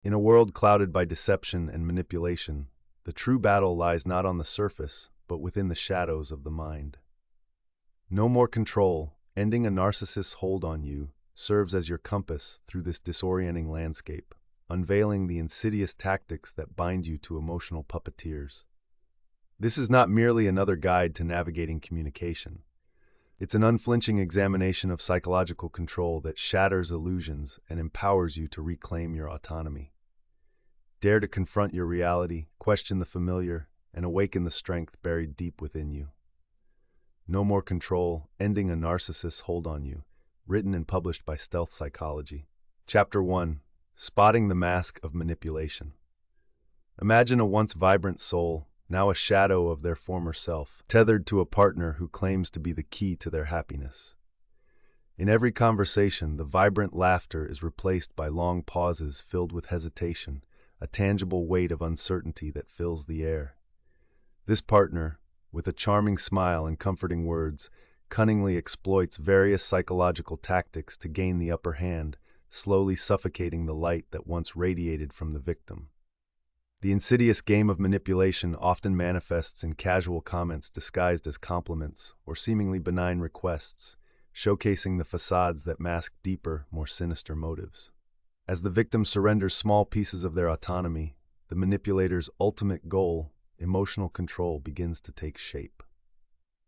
In a world clouded by deception and manipulation, the true battle lies not on the surface, but within the shadows of the mind. No More Control, ending a narcissist's hold on you, serves as your compass through this disorienting landscape, unveiling the insidious tactics that bind you to emotional puppeteers. This is not merely another guide to navigating communication. It's an unflinching examination of psychological control that shatters illusions and empowers you to reclaim your autonomy. Dare to confront your reality, question the familiar, and awaken the strength buried deep within you. No More Control, ending a narcissist's hold on you, written and published by Stealth Psychology. Chapter 1. Spotting the Mask of Manipulation. Imagine a once vibrant soul, now a shadow of their former self, tethered to a partner who claims to be the key to their happiness. In every conversation, the vibrant laughter is replaced by long pauses filled with hesitation, a tangible weight of uncertainty that fills the air. This partner, with a charming smile and comforting words, cunningly exploits various psychological tactics to gain the upper hand, slowly suffocating the light that once radiated from the victim. The insidious game of manipulation often manifests in casual comments disguised as compliments or seemingly benign requests, showcasing the facades that mask deeper, more sinister motives. As the victim surrenders small pieces of their autonomy, the manipulator's ultimate goal, emotional control, begins to take shape.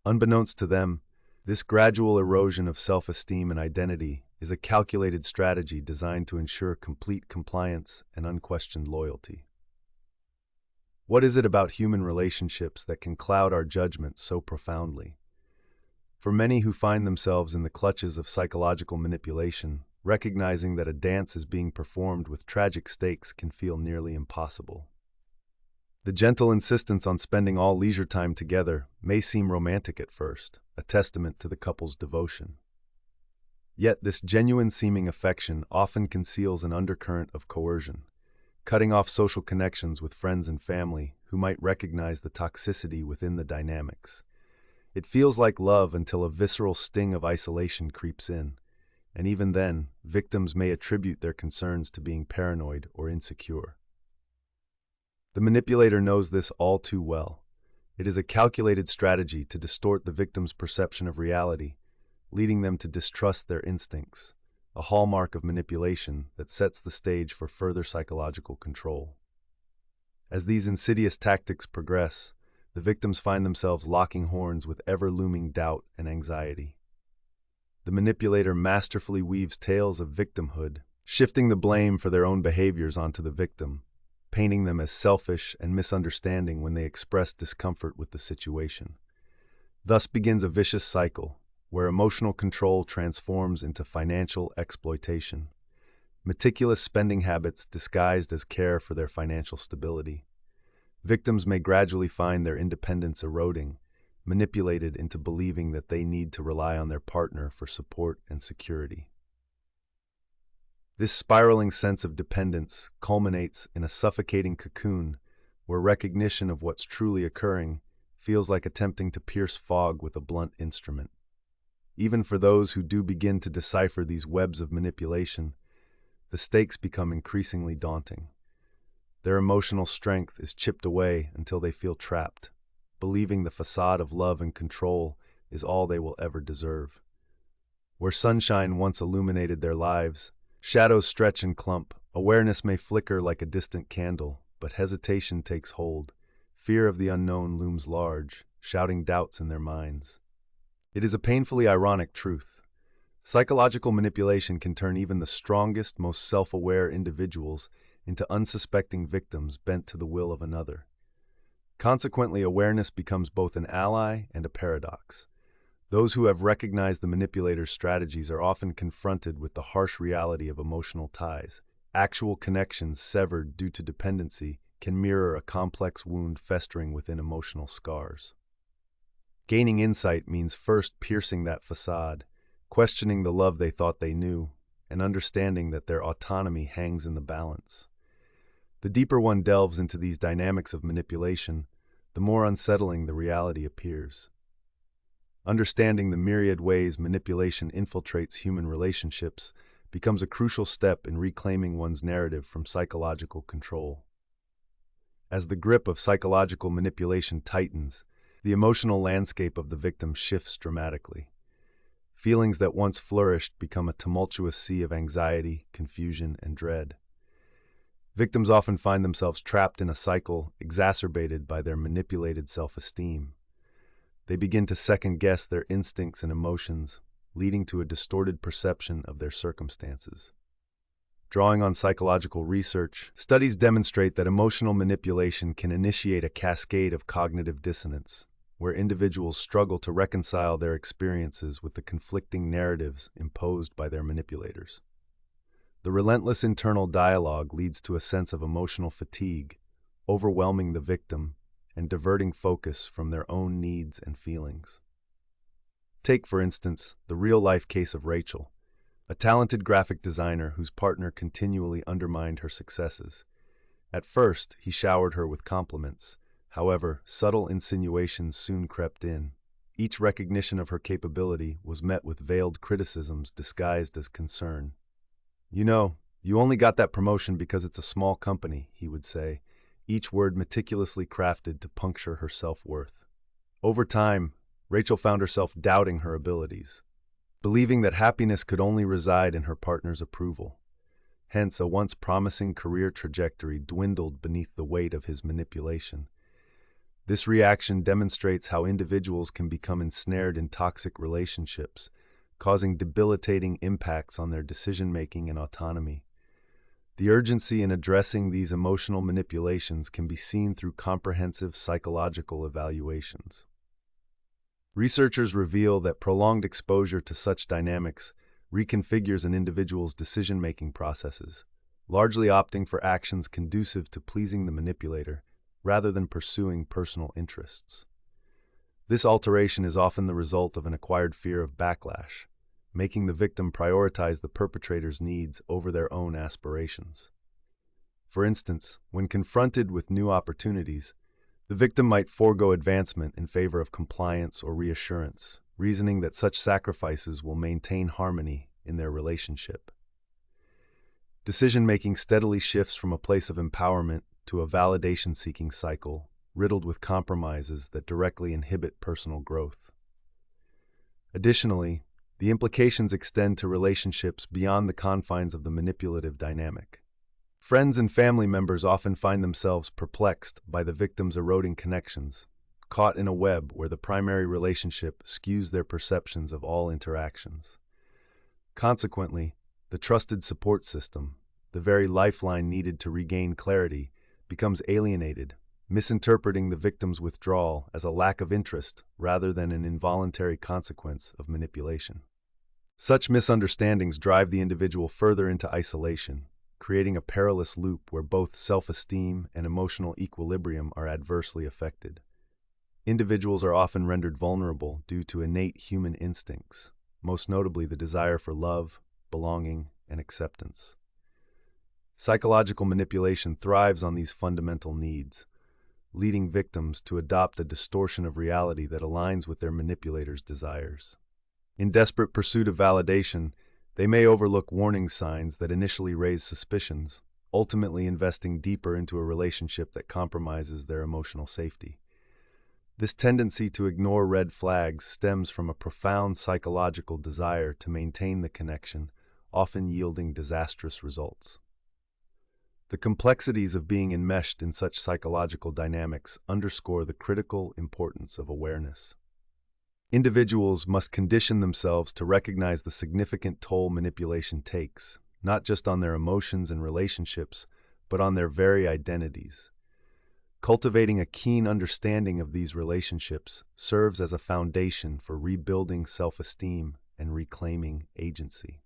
Unbeknownst to them, this gradual erosion of self-esteem and identity is a calculated strategy designed to ensure complete compliance and unquestioned loyalty. What is it about human relationships that can cloud our judgment so profoundly? For many who find themselves in the clutches of psychological manipulation, recognizing that a dance is being performed with tragic stakes can feel nearly impossible. The gentle insistence on spending all leisure time together may seem romantic at first, a testament to the couple's devotion. Yet this genuine-seeming affection often conceals an undercurrent of coercion, cutting off social connections with friends and family who might recognize the toxicity within the dynamics. It feels like love until a visceral sting of isolation creeps in, and even then, victims may attribute their concerns to being paranoid or insecure. The manipulator knows this all too well. It is a calculated strategy to distort the victim's perception of reality, leading them to distrust their instincts, a hallmark of manipulation that sets the stage for further psychological control. As these insidious tactics progress, the victims find themselves locking horns with ever-looming doubt and anxiety. The manipulator masterfully weaves tales of victimhood, shifting the blame for their own behaviors onto the victim, painting them as selfish and misunderstanding when they express discomfort with the situation. Thus begins a vicious cycle, where emotional control transforms into financial exploitation. Meticulous spending habits disguised as care for their financial stability. Victims may gradually find their independence eroding, manipulated into believing that they need to rely on their partner for support and security. This spiraling sense of dependence culminates in a suffocating cocoon where recognition of what's truly occurring feels like attempting to pierce fog with a blunt instrument. Even for those who do begin to decipher these webs of manipulation, the stakes become increasingly daunting. Their emotional strength is chipped away until they feel trapped, believing the facade of love and control is all they will ever deserve. Where sunshine once illuminated their lives, shadows stretch and clump. Awareness may flicker like a distant candle, but hesitation takes hold. Fear of the unknown looms large, shouting doubts in their minds. It is a painfully ironic truth. Psychological manipulation can turn even the strongest, most self-aware individuals into unsuspecting victims bent to the will of another. Consequently, awareness becomes both an ally and a paradox. Those who have recognized the manipulator's strategies are often confronted with the harsh reality of emotional ties. Actual connections severed due to dependency can mirror a complex wound festering within emotional scars. Gaining insight means first piercing that facade, questioning the love they thought they knew, and understanding that their autonomy hangs in the balance. The deeper one delves into these dynamics of manipulation, the more unsettling the reality appears. Understanding the myriad ways manipulation infiltrates human relationships becomes a crucial step in reclaiming one's narrative from psychological control. As the grip of psychological manipulation tightens, the emotional landscape of the victim shifts dramatically. Feelings that once flourished become a tumultuous sea of anxiety, confusion, and dread. Victims often find themselves trapped in a cycle exacerbated by their manipulated self-esteem. They begin to second-guess their instincts and emotions, leading to a distorted perception of their circumstances. Drawing on psychological research, studies demonstrate that emotional manipulation can initiate a cascade of cognitive dissonance, where individuals struggle to reconcile their experiences with the conflicting narratives imposed by their manipulators. The relentless internal dialogue leads to a sense of emotional fatigue, overwhelming the victim and diverting focus from their own needs and feelings. Take, for instance, the real-life case of Rachel, a talented graphic designer whose partner continually undermined her successes. At first, he showered her with compliments. However, subtle insinuations soon crept in. Each recognition of her capability was met with veiled criticisms disguised as concern. "You know, you only got that promotion because it's a small company," he would say, each word meticulously crafted to puncture her self-worth. Over time, Rachel found herself doubting her abilities, believing that happiness could only reside in her partner's approval. Hence, a once promising career trajectory dwindled beneath the weight of his manipulation. This reaction demonstrates how individuals can become ensnared in toxic relationships, causing debilitating impacts on their decision-making and autonomy. The urgency in addressing these emotional manipulations can be seen through comprehensive psychological evaluations. Researchers reveal that prolonged exposure to such dynamics reconfigures an individual's decision-making processes, largely opting for actions conducive to pleasing the manipulator rather than pursuing personal interests. This alteration is often the result of an acquired fear of backlash, making the victim prioritize the perpetrator's needs over their own aspirations. For instance, when confronted with new opportunities, the victim might forego advancement in favor of compliance or reassurance, reasoning that such sacrifices will maintain harmony in their relationship. Decision-making steadily shifts from a place of empowerment to a validation-seeking cycle, riddled with compromises that directly inhibit personal growth. Additionally, the implications extend to relationships beyond the confines of the manipulative dynamic. Friends and family members often find themselves perplexed by the victim's eroding connections, caught in a web where the primary relationship skews their perceptions of all interactions. Consequently, the trusted support system, the very lifeline needed to regain clarity, becomes alienated, misinterpreting the victim's withdrawal as a lack of interest rather than an involuntary consequence of manipulation. Such misunderstandings drive the individual further into isolation, creating a perilous loop where both self-esteem and emotional equilibrium are adversely affected. Individuals are often rendered vulnerable due to innate human instincts, most notably the desire for love, belonging, and acceptance. Psychological manipulation thrives on these fundamental needs, leading victims to adopt a distortion of reality that aligns with their manipulator's desires. In desperate pursuit of validation, they may overlook warning signs that initially raise suspicions, ultimately investing deeper into a relationship that compromises their emotional safety. This tendency to ignore red flags stems from a profound psychological desire to maintain the connection, often yielding disastrous results. The complexities of being enmeshed in such psychological dynamics underscore the critical importance of awareness. Individuals must condition themselves to recognize the significant toll manipulation takes, not just on their emotions and relationships, but on their very identities. Cultivating a keen understanding of these relationships serves as a foundation for rebuilding self-esteem and reclaiming agency.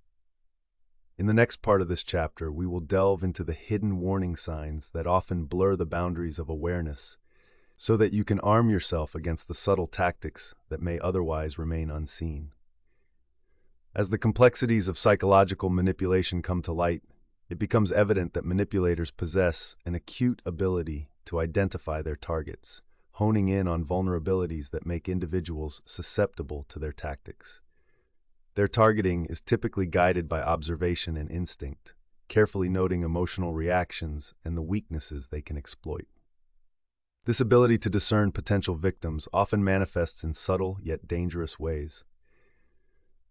In the next part of this chapter, we will delve into the hidden warning signs that often blur the boundaries of awareness, so that you can arm yourself against the subtle tactics that may otherwise remain unseen. As the complexities of psychological manipulation come to light, it becomes evident that manipulators possess an acute ability to identify their targets, honing in on vulnerabilities that make individuals susceptible to their tactics. Their targeting is typically guided by observation and instinct, carefully noting emotional reactions and the weaknesses they can exploit. This ability to discern potential victims often manifests in subtle yet dangerous ways.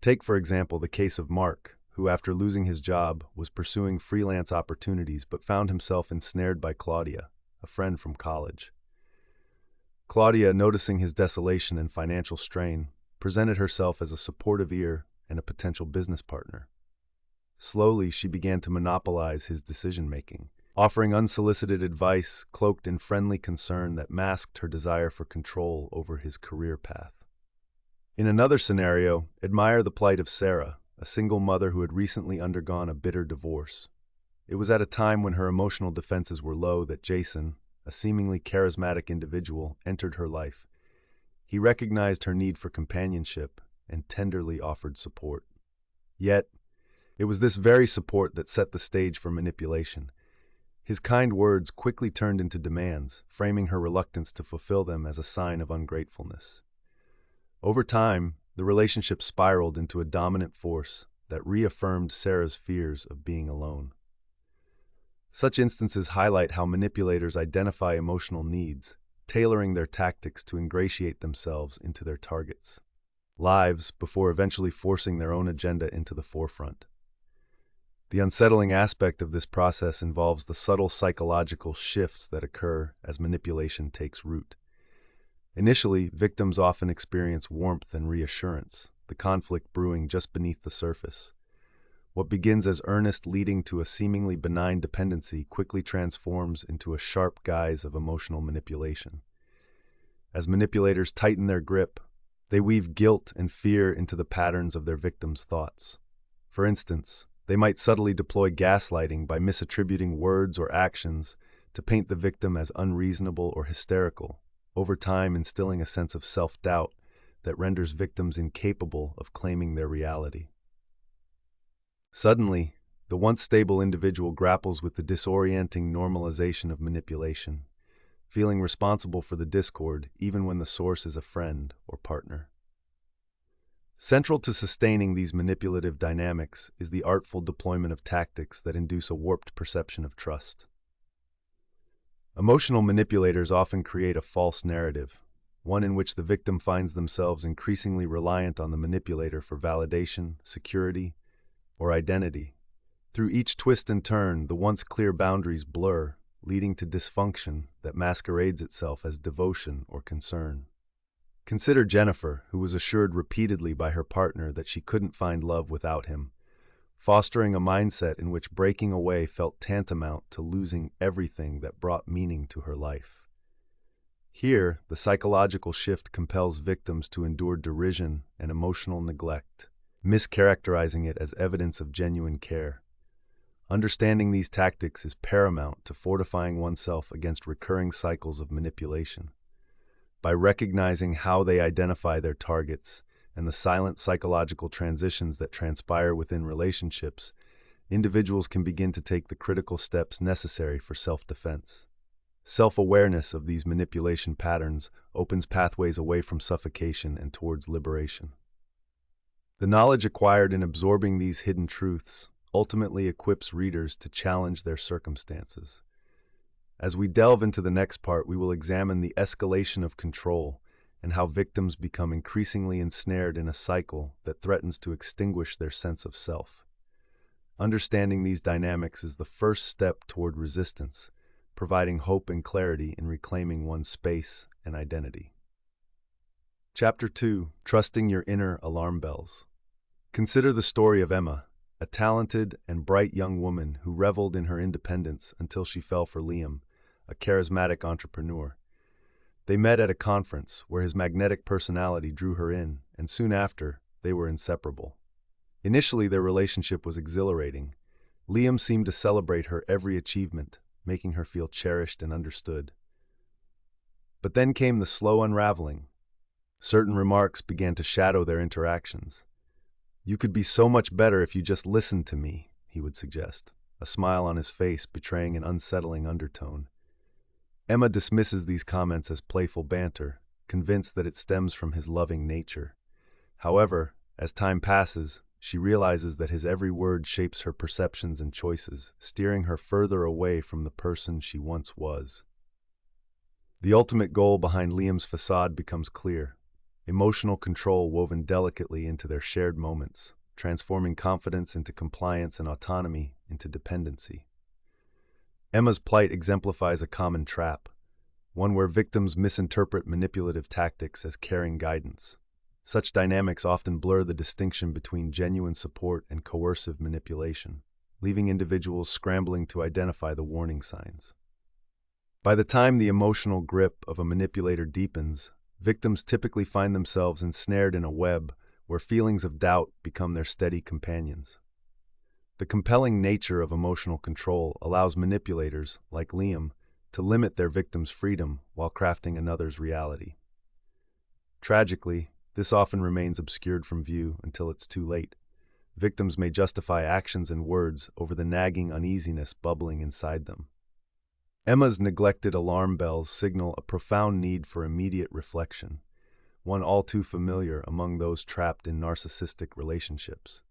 Take, for example, the case of Mark, who, after losing his job, was pursuing freelance opportunities but found himself ensnared by Claudia, a friend from college. Claudia, noticing his desolation and financial strain, presented herself as a supportive ear and a potential business partner. Slowly, she began to monopolize his decision-making, offering unsolicited advice cloaked in friendly concern that masked her desire for control over his career path. In another scenario, admire the plight of Sarah, a single mother who had recently undergone a bitter divorce. It was at a time when her emotional defenses were low that Jason, a seemingly charismatic individual, entered her life. He recognized her need for companionship and tenderly offered support. Yet, it was this very support that set the stage for manipulation. His kind words quickly turned into demands, framing her reluctance to fulfill them as a sign of ungratefulness. Over time, the relationship spiraled into a dominant force that reaffirmed Sarah's fears of being alone. Such instances highlight how manipulators identify emotional needs, tailoring their tactics to ingratiate themselves into their targets' lives before eventually forcing their own agenda into the forefront. The unsettling aspect of this process involves the subtle psychological shifts that occur as manipulation takes root. Initially, victims often experience warmth and reassurance, the conflict brewing just beneath the surface. What begins as earnest leading to a seemingly benign dependency quickly transforms into a sharp guise of emotional manipulation. As manipulators tighten their grip, they weave guilt and fear into the patterns of their victims' thoughts. For instance, they might subtly deploy gaslighting by misattributing words or actions to paint the victim as unreasonable or hysterical, over time instilling a sense of self-doubt that renders victims incapable of claiming their reality. Suddenly, the once stable individual grapples with the disorienting normalization of manipulation, feeling responsible for the discord even when the source is a friend or partner. Central to sustaining these manipulative dynamics is the artful deployment of tactics that induce a warped perception of trust. Emotional manipulators often create a false narrative, one in which the victim finds themselves increasingly reliant on the manipulator for validation, security, or identity. Through each twist and turn, the once clear boundaries blur, leading to dysfunction that masquerades itself as devotion or concern. Consider Jennifer, who was assured repeatedly by her partner that she couldn't find love without him, fostering a mindset in which breaking away felt tantamount to losing everything that brought meaning to her life. Here, the psychological shift compels victims to endure derision and emotional neglect, mischaracterizing it as evidence of genuine care. Understanding these tactics is paramount to fortifying oneself against recurring cycles of manipulation. By recognizing how they identify their targets and the silent psychological transitions that transpire within relationships, individuals can begin to take the critical steps necessary for self-defense. Self-awareness of these manipulation patterns opens pathways away from suffocation and towards liberation. The knowledge acquired in absorbing these hidden truths ultimately equips readers to challenge their circumstances. As we delve into the next part, we will examine the escalation of control and how victims become increasingly ensnared in a cycle that threatens to extinguish their sense of self. Understanding these dynamics is the first step toward resistance, providing hope and clarity in reclaiming one's space and identity. Chapter 2: Trusting Your Inner Alarm Bells. Consider the story of Emma, a talented and bright young woman who reveled in her independence until she fell for Liam, a charismatic entrepreneur. They met at a conference where his magnetic personality drew her in, and soon after, they were inseparable. Initially, their relationship was exhilarating. Liam seemed to celebrate her every achievement, making her feel cherished and understood. But then came the slow unraveling. Certain remarks began to shadow their interactions. "You could be so much better if you just listened to me," he would suggest, a smile on his face betraying an unsettling undertone. Emma dismisses these comments as playful banter, convinced that it stems from his loving nature. However, As time passes, she realizes that his every word shapes her perceptions and choices, steering her further away from the person she once was. The ultimate goal behind Liam's facade becomes clear: emotional control woven delicately into their shared moments, transforming confidence into compliance and autonomy into dependency. Emma's plight exemplifies a common trap, one where victims misinterpret manipulative tactics as caring guidance. Such dynamics often blur the distinction between genuine support and coercive manipulation, leaving individuals scrambling to identify the warning signs. By the time the emotional grip of a manipulator deepens, victims typically find themselves ensnared in a web where feelings of doubt become their steady companions. The compelling nature of emotional control allows manipulators, like Liam, to limit their victim's freedom while crafting another's reality. Tragically, this often remains obscured from view until it's too late. Victims may justify actions and words over the nagging uneasiness bubbling inside them. Emma's neglected alarm bells signal a profound need for immediate reflection, one all too familiar among those trapped in narcissistic relationships.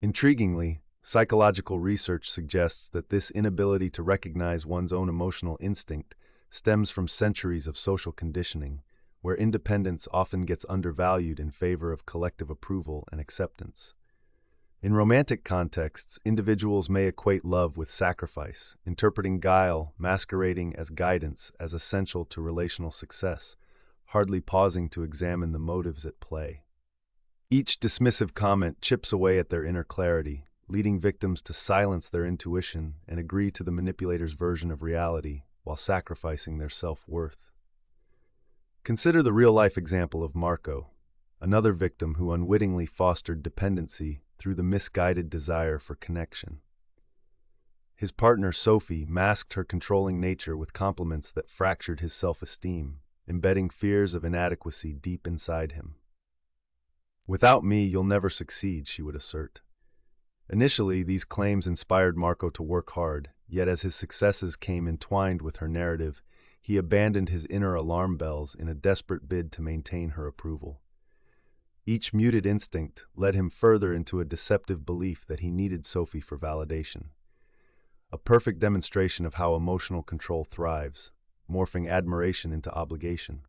Intriguingly, psychological research suggests that this inability to recognize one's own emotional instinct stems from centuries of social conditioning, where independence often gets undervalued in favor of collective approval and acceptance. In romantic contexts, individuals may equate love with sacrifice, interpreting guile, masquerading as guidance, as essential to relational success, hardly pausing to examine the motives at play. Each dismissive comment chips away at their inner clarity, leading victims to silence their intuition and agree to the manipulator's version of reality while sacrificing their self-worth. Consider the real-life example of Marco, another victim who unwittingly fostered dependency through the misguided desire for connection. His partner, Sophie, masked her controlling nature with compliments that fractured his self-esteem, embedding fears of inadequacy deep inside him. "Without me, you'll never succeed," she would assert. Initially, these claims inspired Marco to work hard, yet as his successes came entwined with her narrative, he abandoned his inner alarm bells in a desperate bid to maintain her approval. Each muted instinct led him further into a deceptive belief that he needed Sophie for validation. A perfect demonstration of how emotional control thrives, morphing admiration into obligation.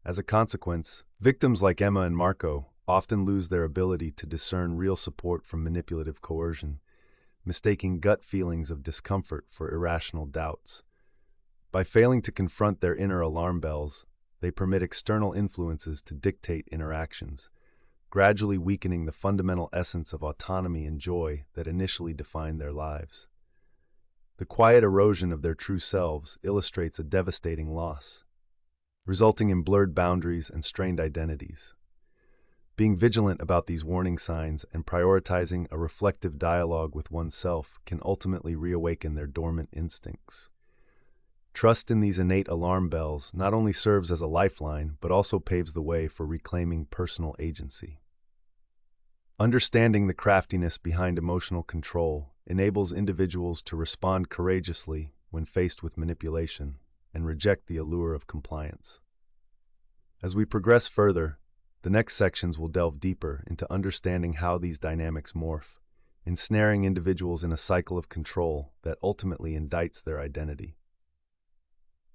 As a consequence, victims like Emma and Marco often lose their ability to discern real support from manipulative coercion, mistaking gut feelings of discomfort for irrational doubts. By failing to confront their inner alarm bells, they permit external influences to dictate interactions, gradually weakening the fundamental essence of autonomy and joy that initially defined their lives. The quiet erosion of their true selves illustrates a devastating loss, resulting in blurred boundaries and strained identities. Being vigilant about these warning signs and prioritizing a reflective dialogue with oneself can ultimately reawaken their dormant instincts. Trust in these innate alarm bells not only serves as a lifeline, but also paves the way for reclaiming personal agency. Understanding the craftiness behind emotional control enables individuals to respond courageously when faced with manipulation and reject the allure of compliance. As we progress further, the next sections will delve deeper into understanding how these dynamics morph, ensnaring individuals in a cycle of control that ultimately indicts their identity.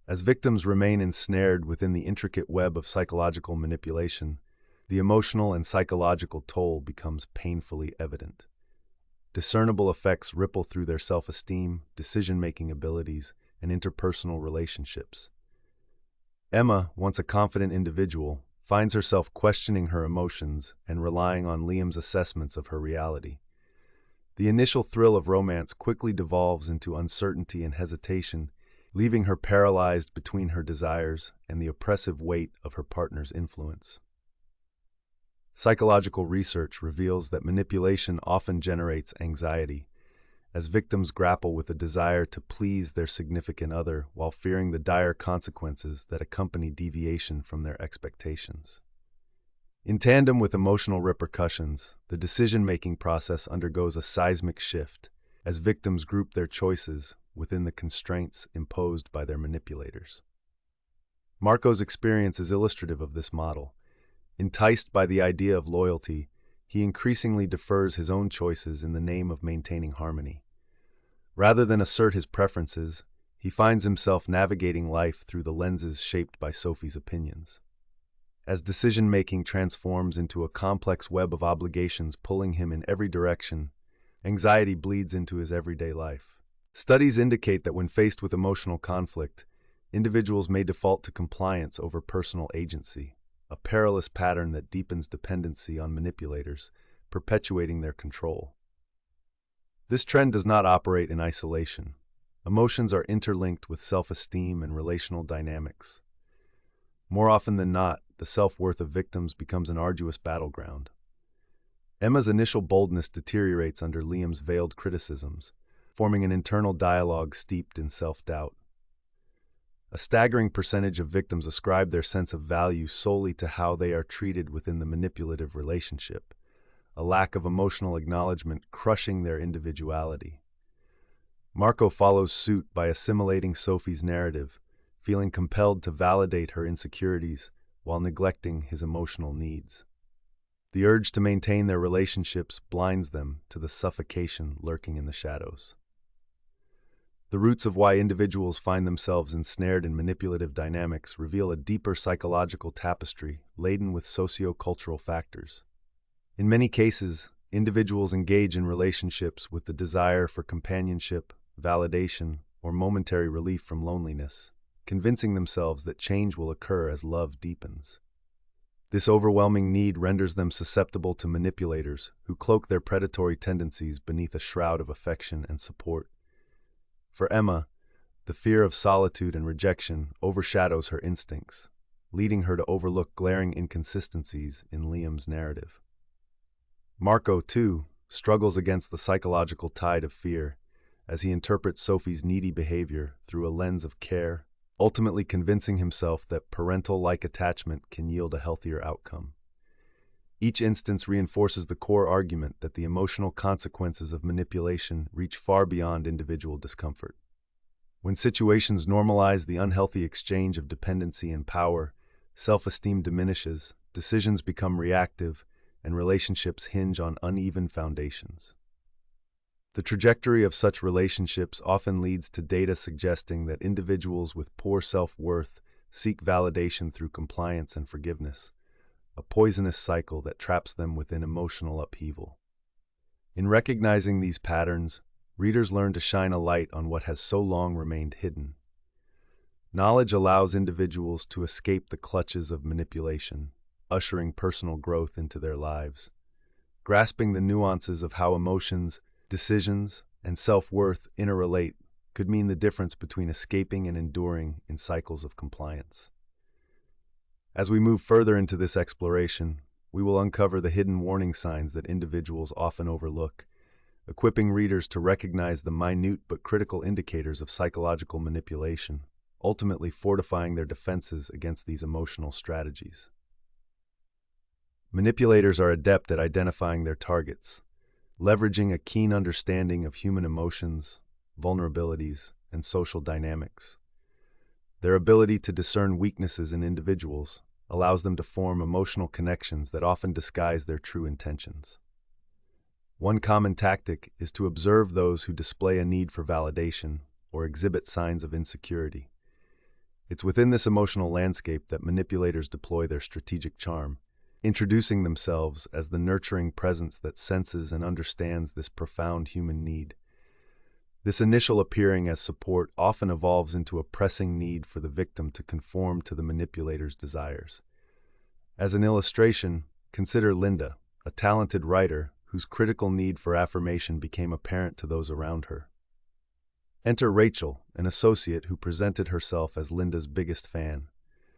As victims remain ensnared within the intricate web of psychological manipulation, the emotional and psychological toll becomes painfully evident. Discernible effects ripple through their self-esteem, decision-making abilities, and interpersonal relationships. Emma, once a confident individual, finds herself questioning her emotions and relying on Liam's assessments of her reality. The initial thrill of romance quickly devolves into uncertainty and hesitation, leaving her paralyzed between her desires and the oppressive weight of her partner's influence. Psychological research reveals that manipulation often generates anxiety, as victims grapple with a desire to please their significant other while fearing the dire consequences that accompany deviation from their expectations. In tandem with emotional repercussions, the decision-making process undergoes a seismic shift as victims group their choices within the constraints imposed by their manipulators. Marco's experience is illustrative of this model. Enticed by the idea of loyalty, he increasingly defers his own choices in the name of maintaining harmony. Rather than assert his preferences, he finds himself navigating life through the lenses shaped by Sophie's opinions. As decision-making transforms into a complex web of obligations pulling him in every direction, anxiety bleeds into his everyday life. Studies indicate that when faced with emotional conflict, individuals may default to compliance over personal agency, a perilous pattern that deepens dependency on manipulators, perpetuating their control. This trend does not operate in isolation. Emotions are interlinked with self-esteem and relational dynamics. More often than not, the self-worth of victims becomes an arduous battleground. Emma's initial boldness deteriorates under Liam's veiled criticisms, forming an internal dialogue steeped in self-doubt. A staggering percentage of victims ascribe their sense of value solely to how they are treated within the manipulative relationship, a lack of emotional acknowledgement crushing their individuality. Marco follows suit by assimilating Sophie's narrative, feeling compelled to validate her insecurities while neglecting his emotional needs. The urge to maintain their relationships blinds them to the suffocation lurking in the shadows. The roots of why individuals find themselves ensnared in manipulative dynamics reveal a deeper psychological tapestry laden with socio-cultural factors. In many cases, individuals engage in relationships with the desire for companionship, validation, or momentary relief from loneliness, convincing themselves that change will occur as love deepens. This overwhelming need renders them susceptible to manipulators who cloak their predatory tendencies beneath a shroud of affection and support. For Emma, the fear of solitude and rejection overshadows her instincts, leading her to overlook glaring inconsistencies in Liam's narrative. Marco, too, struggles against the psychological tide of fear as he interprets Sophie's needy behavior through a lens of care, ultimately convincing himself that parental-like attachment can yield a healthier outcome. Each instance reinforces the core argument that the emotional consequences of manipulation reach far beyond individual discomfort. When situations normalize the unhealthy exchange of dependency and power, self-esteem diminishes, decisions become reactive, and relationships hinge on uneven foundations. The trajectory of such relationships often leads to data suggesting that individuals with poor self-worth seek validation through compliance and forgiveness, a poisonous cycle that traps them within emotional upheaval. In recognizing these patterns, readers learn to shine a light on what has so long remained hidden. Knowledge allows individuals to escape the clutches of manipulation, ushering personal growth into their lives. Grasping the nuances of how emotions, decisions, and self-worth interrelate could mean the difference between escaping and enduring in cycles of compliance. As we move further into this exploration, we will uncover the hidden warning signs that individuals often overlook, equipping readers to recognize the minute but critical indicators of psychological manipulation, ultimately fortifying their defenses against these emotional strategies. Manipulators are adept at identifying their targets, leveraging a keen understanding of human emotions, vulnerabilities, and social dynamics. Their ability to discern weaknesses in individuals allows them to form emotional connections that often disguise their true intentions. One common tactic is to observe those who display a need for validation or exhibit signs of insecurity. It's within this emotional landscape that manipulators deploy their strategic charm, introducing themselves as the nurturing presence that senses and understands this profound human need. This initial appearing as support often evolves into a pressing need for the victim to conform to the manipulator's desires. As an illustration, consider Linda, a talented writer whose critical need for affirmation became apparent to those around her. Enter Rachel, an associate who presented herself as Linda's biggest fan,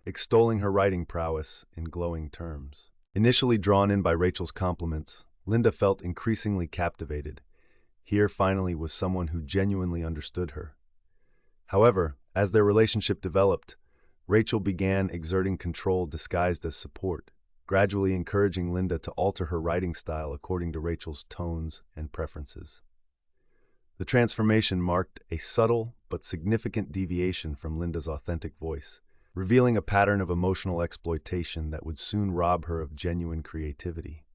extolling her writing prowess in glowing terms. Initially drawn in by Rachel's compliments, Linda felt increasingly captivated. Here finally was someone who genuinely understood her. However, as their relationship developed, Rachel began exerting control disguised as support, gradually encouraging Linda to alter her writing style according to Rachel's tones and preferences. The transformation marked a subtle but significant deviation from Linda's authentic voice, revealing a pattern of emotional exploitation that would soon rob her of genuine creativity.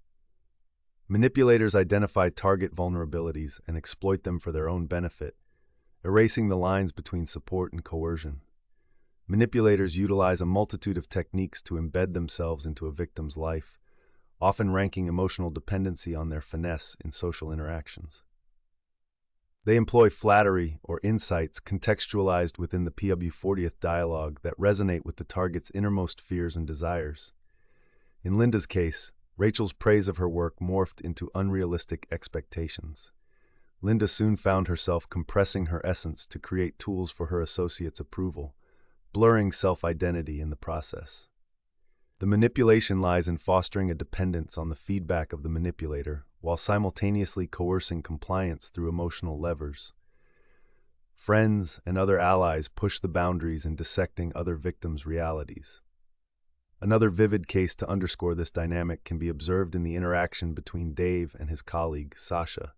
Manipulators identify target vulnerabilities and exploit them for their own benefit, erasing the lines between support and coercion. Manipulators utilize a multitude of techniques to embed themselves into a victim's life, often ranking emotional dependency on their finesse in social interactions. They employ flattery or insights contextualized within the PW40th dialogue that resonate with the target's innermost fears and desires. In Linda's case, Rachel's praise of her work morphed into unrealistic expectations. Linda soon found herself compressing her essence to create tools for her associates' approval, blurring self-identity in the process. The manipulation lies in fostering a dependence on the feedback of the manipulator, while simultaneously coercing compliance through emotional levers. Friends and other allies push the boundaries in dissecting other victims' realities. Another vivid case to underscore this dynamic can be observed in the interaction between Dave and his colleague, Sasha.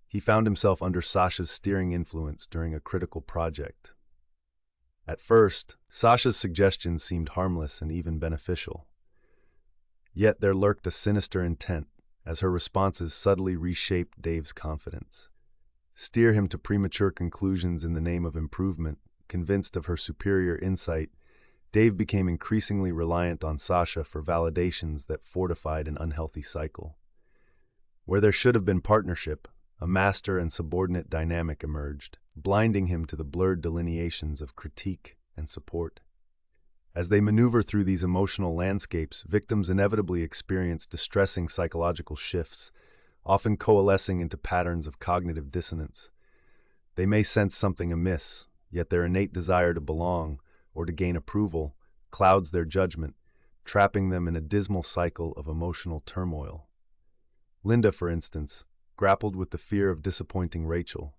He found himself under Sasha's steering influence during a critical project. At first, Sasha's suggestions seemed harmless and even beneficial. Yet there lurked a sinister intent, as her responses subtly reshaped Dave's confidence. Steer him to premature conclusions in the name of improvement. Convinced of her superior insight, Dave became increasingly reliant on Sasha for validations that fortified an unhealthy cycle. Where there should have been partnership, a master and subordinate dynamic emerged, blinding him to the blurred delineations of critique and support. As they maneuver through these emotional landscapes, victims inevitably experience distressing psychological shifts, often coalescing into patterns of cognitive dissonance. They may sense something amiss, yet their innate desire to belong or to gain approval clouds their judgment, trapping them in a dismal cycle of emotional turmoil. Linda, for instance, grappled with the fear of disappointing Rachel,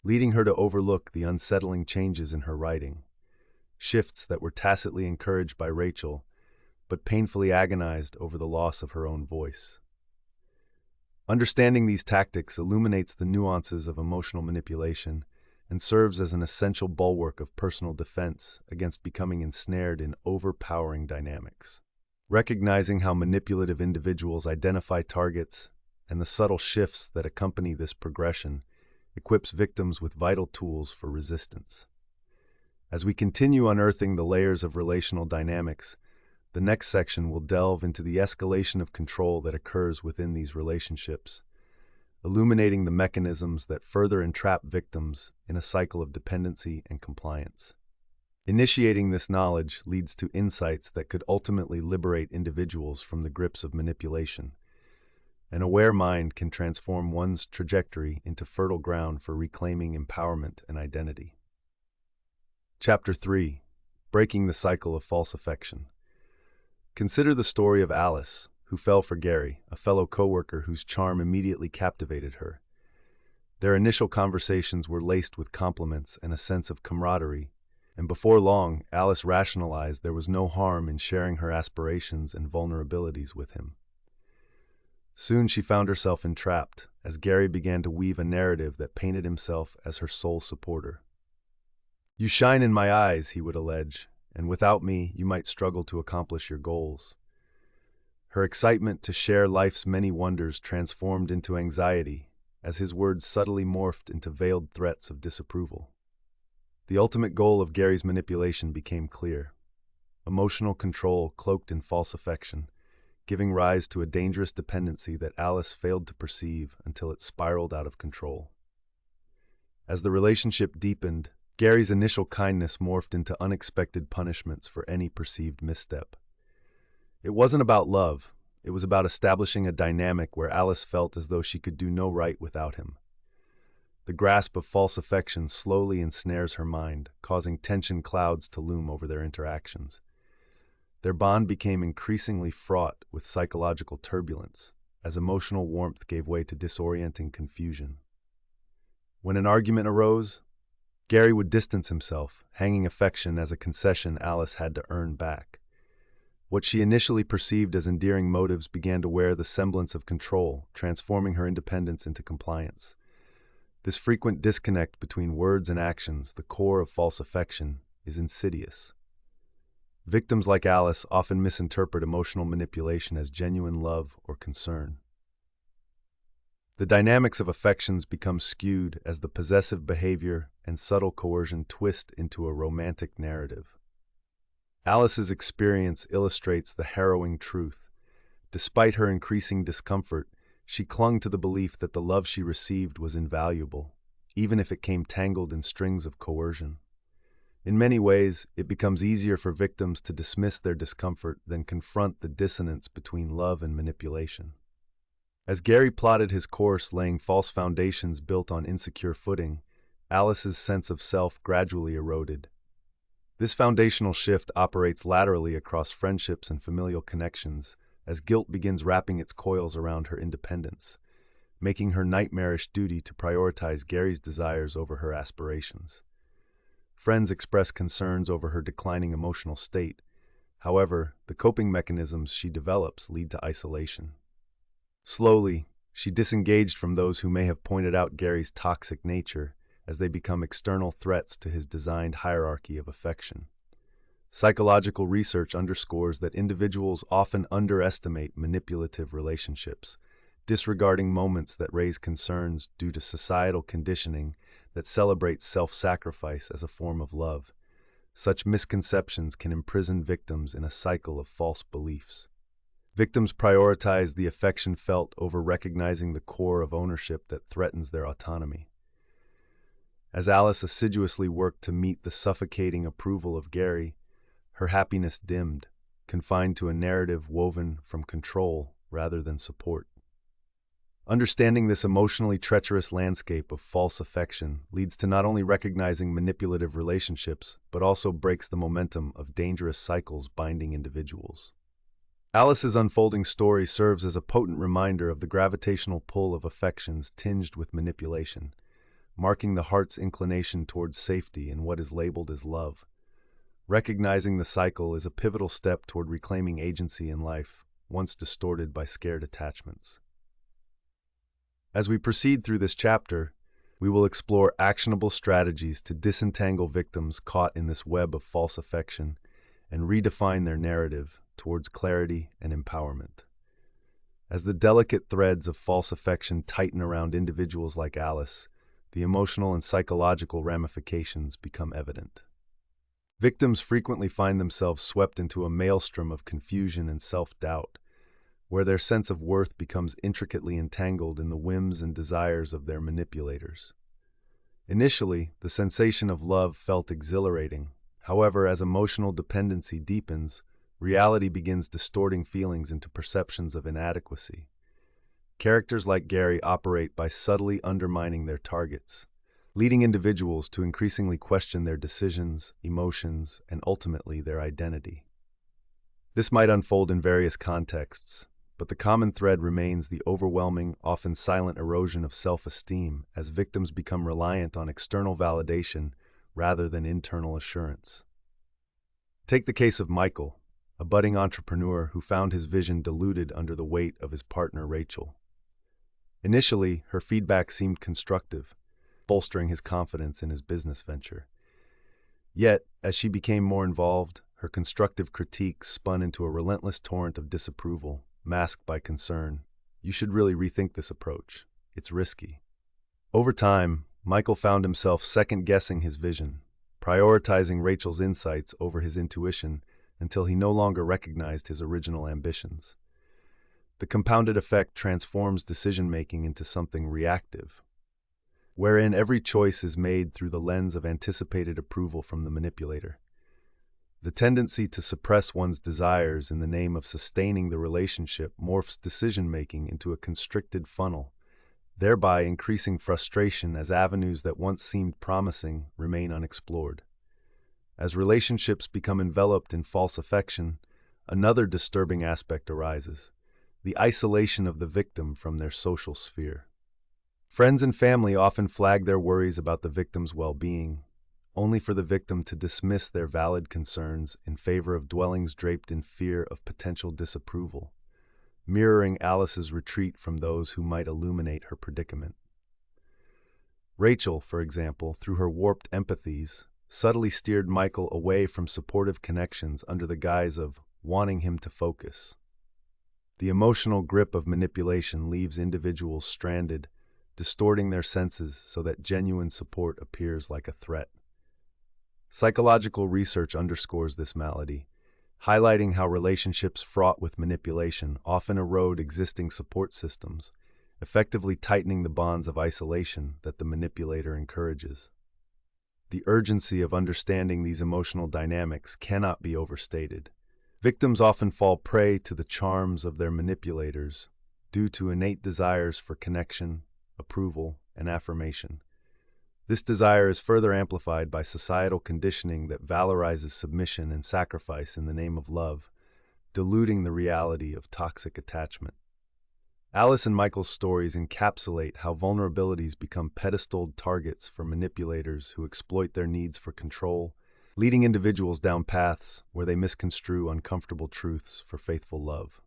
leading her to overlook the unsettling changes in her writing, shifts that were tacitly encouraged by Rachel, but painfully agonized over the loss of her own voice. Understanding these tactics illuminates the nuances of emotional manipulation and serves as an essential bulwark of personal defense against becoming ensnared in overpowering dynamics. Recognizing how manipulative individuals identify targets and the subtle shifts that accompany this progression equips victims with vital tools for resistance. As we continue unearthing the layers of relational dynamics, the next section will delve into the escalation of control that occurs within these relationships, illuminating the mechanisms that further entrap victims in a cycle of dependency and compliance. Initiating this knowledge leads to insights that could ultimately liberate individuals from the grips of manipulation. An aware mind can transform one's trajectory into fertile ground for reclaiming empowerment and identity. Chapter 3. Breaking the Cycle of False Affection. Consider the story of Alice, who fell for Gary, a fellow coworker whose charm immediately captivated her. Their initial conversations were laced with compliments and a sense of camaraderie, and before long, Alice rationalized there was no harm in sharing her aspirations and vulnerabilities with him. Soon she found herself entrapped, as Gary began to weave a narrative that painted himself as her sole supporter. "You shine in my eyes," he would allege, "and without me, you might struggle to accomplish your goals." Her excitement to share life's many wonders transformed into anxiety, as his words subtly morphed into veiled threats of disapproval. The ultimate goal of Gary's manipulation became clear: emotional control cloaked in false affection, giving rise to a dangerous dependency that Alice failed to perceive until it spiraled out of control. As the relationship deepened, Gary's initial kindness morphed into unexpected punishments for any perceived misstep. It wasn't about love, it was about establishing a dynamic where Alice felt as though she could do no right without him. The grasp of false affection slowly ensnares her mind, causing tension clouds to loom over their interactions. Their bond became increasingly fraught with psychological turbulence, as emotional warmth gave way to disorienting confusion. When an argument arose, Gary would distance himself, hanging affection as a concession Alice had to earn back. What she initially perceived as endearing motives began to wear the semblance of control, transforming her independence into compliance. This frequent disconnect between words and actions, the core of false affection, is insidious. Victims like Alice often misinterpret emotional manipulation as genuine love or concern. The dynamics of affections become skewed as the possessive behavior and subtle coercion twist into a romantic narrative. Alice's experience illustrates the harrowing truth. Despite her increasing discomfort, she clung to the belief that the love she received was invaluable, even if it came tangled in strings of coercion. In many ways, it becomes easier for victims to dismiss their discomfort than confront the dissonance between love and manipulation. As Gary plotted his course laying false foundations built on insecure footing, Alice's sense of self gradually eroded. This foundational shift operates laterally across friendships and familial connections as guilt begins wrapping its coils around her independence, making her nightmarish duty to prioritize Gary's desires over her aspirations. Friends express concerns over her declining emotional state. However, the coping mechanisms she develops lead to isolation. Slowly, she disengaged from those who may have pointed out Gary's toxic nature as they become external threats to his designed hierarchy of affection. Psychological research underscores that individuals often underestimate manipulative relationships, disregarding moments that raise concerns due to societal conditioning that celebrates self-sacrifice as a form of love. Such misconceptions can imprison victims in a cycle of false beliefs. Victims prioritize the affection felt over recognizing the core of ownership that threatens their autonomy. As Alice assiduously worked to meet the suffocating approval of Gary, her happiness dimmed, confined to a narrative woven from control rather than support. Understanding this emotionally treacherous landscape of false affection leads to not only recognizing manipulative relationships, but also breaks the momentum of dangerous cycles binding individuals. Alice's unfolding story serves as a potent reminder of the gravitational pull of affections tinged with manipulation, marking the heart's inclination towards safety in what is labeled as love. Recognizing the cycle is a pivotal step toward reclaiming agency in life, once distorted by scared attachments. As we proceed through this chapter, we will explore actionable strategies to disentangle victims caught in this web of false affection and redefine their narrative towards clarity and empowerment. As the delicate threads of false affection tighten around individuals like Alice, the emotional and psychological ramifications become evident. Victims frequently find themselves swept into a maelstrom of confusion and self-doubt, where their sense of worth becomes intricately entangled in the whims and desires of their manipulators. Initially, the sensation of love felt exhilarating. However, as emotional dependency deepens, reality begins distorting feelings into perceptions of inadequacy. Characters like Gary operate by subtly undermining their targets, leading individuals to increasingly question their decisions, emotions, and ultimately their identity. This might unfold in various contexts, but the common thread remains the overwhelming, often silent erosion of self-esteem as victims become reliant on external validation rather than internal assurance. Take the case of Michael, a budding entrepreneur who found his vision diluted under the weight of his partner Rachel. Initially, her feedback seemed constructive, bolstering his confidence in his business venture. Yet, as she became more involved, her constructive critique spun into a relentless torrent of disapproval, masked by concern. "You should really rethink this approach. It's risky." Over time, Michael found himself second-guessing his vision, prioritizing Rachel's insights over his intuition until he no longer recognized his original ambitions. The compounded effect transforms decision-making into something reactive, wherein every choice is made through the lens of anticipated approval from the manipulator. The tendency to suppress one's desires in the name of sustaining the relationship morphs decision-making into a constricted funnel, thereby increasing frustration as avenues that once seemed promising remain unexplored. As relationships become enveloped in false affection, another disturbing aspect arises: the isolation of the victim from their social sphere. Friends and family often flag their worries about the victim's well-being, only for the victim to dismiss their valid concerns in favor of dwellings draped in fear of potential disapproval, mirroring Alice's retreat from those who might illuminate her predicament. Rachel, for example, through her warped empathies, subtly steered Michael away from supportive connections under the guise of wanting him to focus. The emotional grip of manipulation leaves individuals stranded, distorting their senses so that genuine support appears like a threat. Psychological research underscores this malady, highlighting how relationships fraught with manipulation often erode existing support systems, effectively tightening the bonds of isolation that the manipulator encourages. The urgency of understanding these emotional dynamics cannot be overstated. Victims often fall prey to the charms of their manipulators due to innate desires for connection, approval, and affirmation. This desire is further amplified by societal conditioning that valorizes submission and sacrifice in the name of love, diluting the reality of toxic attachment. Alice and Michael's stories encapsulate how vulnerabilities become pedestaled targets for manipulators who exploit their needs for control, leading individuals down paths where they misconstrue uncomfortable truths for faithful love.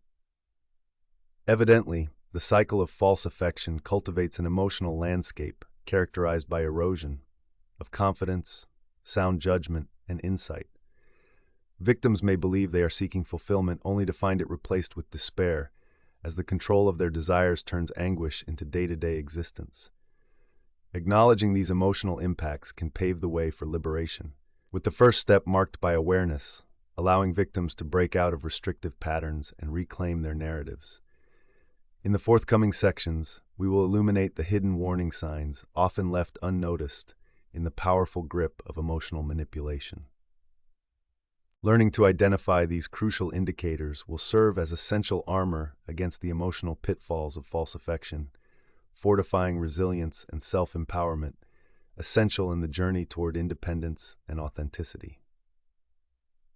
Evidently, the cycle of false affection cultivates an emotional landscape characterized by erosion of confidence, sound judgment, and insight. Victims may believe they are seeking fulfillment only to find it replaced with despair, as the control of their desires turns anguish into day-to-day existence. Acknowledging these emotional impacts can pave the way for liberation, with the first step marked by awareness, allowing victims to break out of restrictive patterns and reclaim their narratives. In the forthcoming sections, we will illuminate the hidden warning signs often left unnoticed in the powerful grip of emotional manipulation. Learning to identify these crucial indicators will serve as essential armor against the emotional pitfalls of false affection, fortifying resilience and self-empowerment, essential in the journey toward independence and authenticity.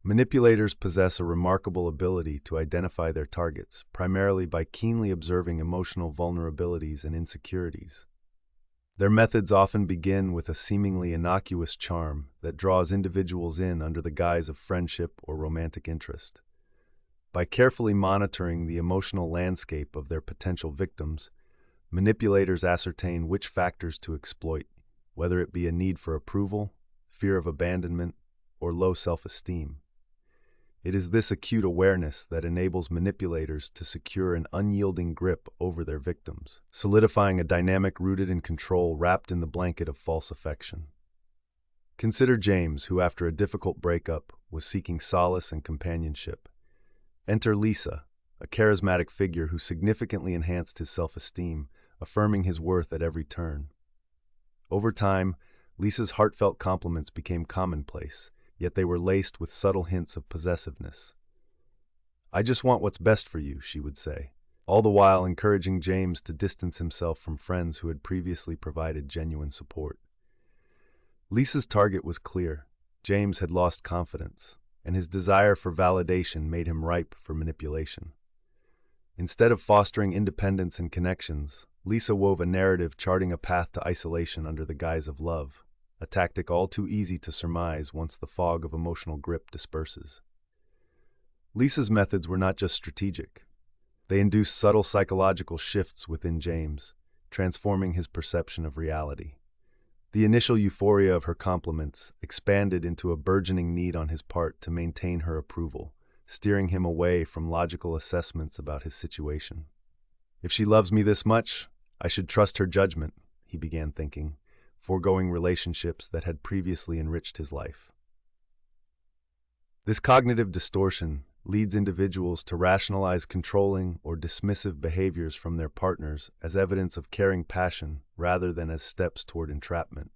Manipulators possess a remarkable ability to identify their targets, primarily by keenly observing emotional vulnerabilities and insecurities. Their methods often begin with a seemingly innocuous charm that draws individuals in under the guise of friendship or romantic interest. By carefully monitoring the emotional landscape of their potential victims, manipulators ascertain which factors to exploit, whether it be a need for approval, fear of abandonment, or low self-esteem. It is this acute awareness that enables manipulators to secure an unyielding grip over their victims, solidifying a dynamic rooted in control wrapped in the blanket of false affection. Consider James, who after a difficult breakup was seeking solace and companionship. Enter Lisa, a charismatic figure who significantly enhanced his self-esteem, affirming his worth at every turn. Over time, Lisa's heartfelt compliments became commonplace, yet they were laced with subtle hints of possessiveness. "I just want what's best for you," she would say, all the while encouraging James to distance himself from friends who had previously provided genuine support. Lisa's target was clear. James had lost confidence, and his desire for validation made him ripe for manipulation. Instead of fostering independence and connections, Lisa wove a narrative charting a path to isolation under the guise of love, a tactic all too easy to surmise once the fog of emotional grip disperses. Lisa's methods were not just strategic. They induced subtle psychological shifts within James, transforming his perception of reality. The initial euphoria of her compliments expanded into a burgeoning need on his part to maintain her approval, steering him away from logical assessments about his situation. "If she loves me this much, I should trust her judgment," he began thinking, foregoing relationships that had previously enriched his life. This cognitive distortion leads individuals to rationalize controlling or dismissive behaviors from their partners as evidence of caring passion rather than as steps toward entrapment.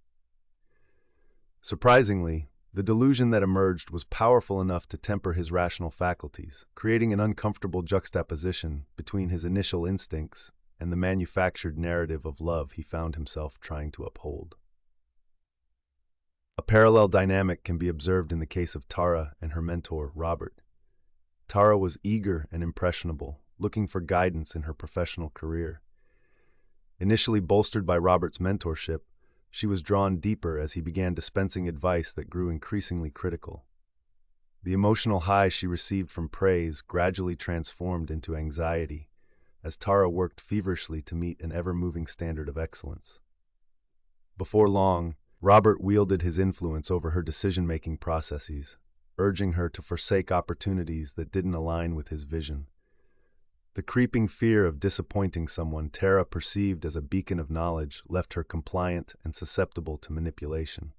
Surprisingly, the delusion that emerged was powerful enough to temper his rational faculties, creating an uncomfortable juxtaposition between his initial instincts and the manufactured narrative of love he found himself trying to uphold. A parallel dynamic can be observed in the case of Tara and her mentor, Robert. Tara was eager and impressionable, looking for guidance in her professional career. Initially bolstered by Robert's mentorship, she was drawn deeper as he began dispensing advice that grew increasingly critical. The emotional high she received from praise gradually transformed into anxiety, as Tara worked feverishly to meet an ever-moving standard of excellence. Before long, Robert wielded his influence over her decision-making processes, urging her to forsake opportunities that didn't align with his vision. The creeping fear of disappointing someone Tara perceived as a beacon of knowledge left her compliant and susceptible to manipulation.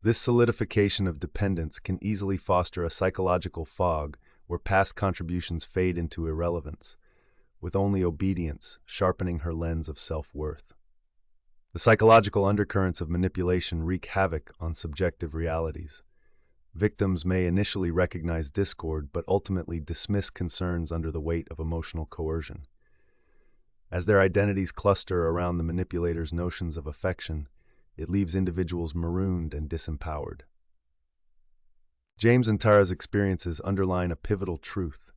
This solidification of dependence can easily foster a psychological fog where past contributions fade into irrelevance, with only obedience sharpening her lens of self-worth. The psychological undercurrents of manipulation wreak havoc on subjective realities. Victims may initially recognize discord but ultimately dismiss concerns under the weight of emotional coercion. As their identities cluster around the manipulator's notions of affection, it leaves individuals marooned and disempowered. James and Tara's experiences underline a pivotal truth.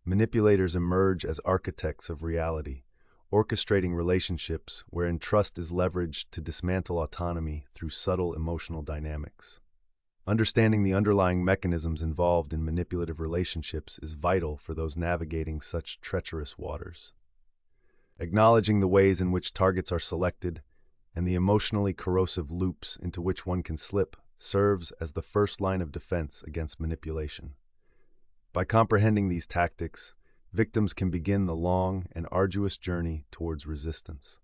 Manipulators emerge as architects of reality, orchestrating relationships wherein trust is leveraged to dismantle autonomy through subtle emotional dynamics. Understanding the underlying mechanisms involved in manipulative relationships is vital for those navigating such treacherous waters. Acknowledging the ways in which targets are selected and the emotionally corrosive loops into which one can slip serves as the first line of defense against manipulation. By comprehending these tactics, victims can begin the long and arduous journey towards resistance.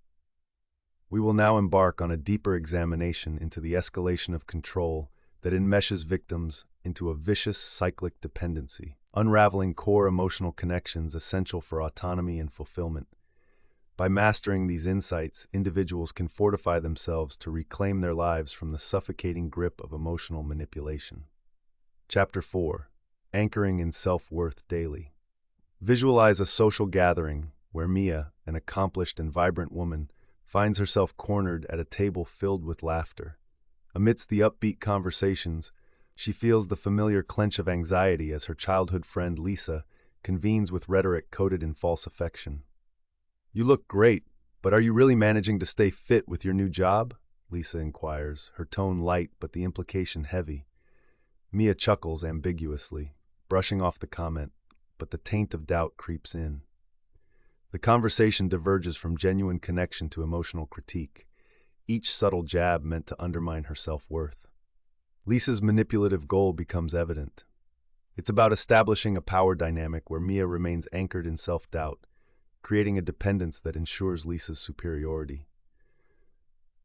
We will now embark on a deeper examination into the escalation of control that enmeshes victims into a vicious cyclic dependency, unraveling core emotional connections essential for autonomy and fulfillment. By mastering these insights, individuals can fortify themselves to reclaim their lives from the suffocating grip of emotional manipulation. Chapter 4. Anchoring in Self-Worth Daily. Visualize a social gathering where Mia, an accomplished and vibrant woman, finds herself cornered at a table filled with laughter. Amidst the upbeat conversations, she feels the familiar clench of anxiety as her childhood friend Lisa convenes with rhetoric coated in false affection. "You look great, but are you really managing to stay fit with your new job?" Lisa inquires, her tone light but the implication heavy. Mia chuckles ambiguously, brushing off the comment, but the taint of doubt creeps in. The conversation diverges from genuine connection to emotional critique, each subtle jab meant to undermine her self-worth. Lisa's manipulative goal becomes evident. It's about establishing a power dynamic where Mia remains anchored in self-doubt, creating a dependence that ensures Lisa's superiority.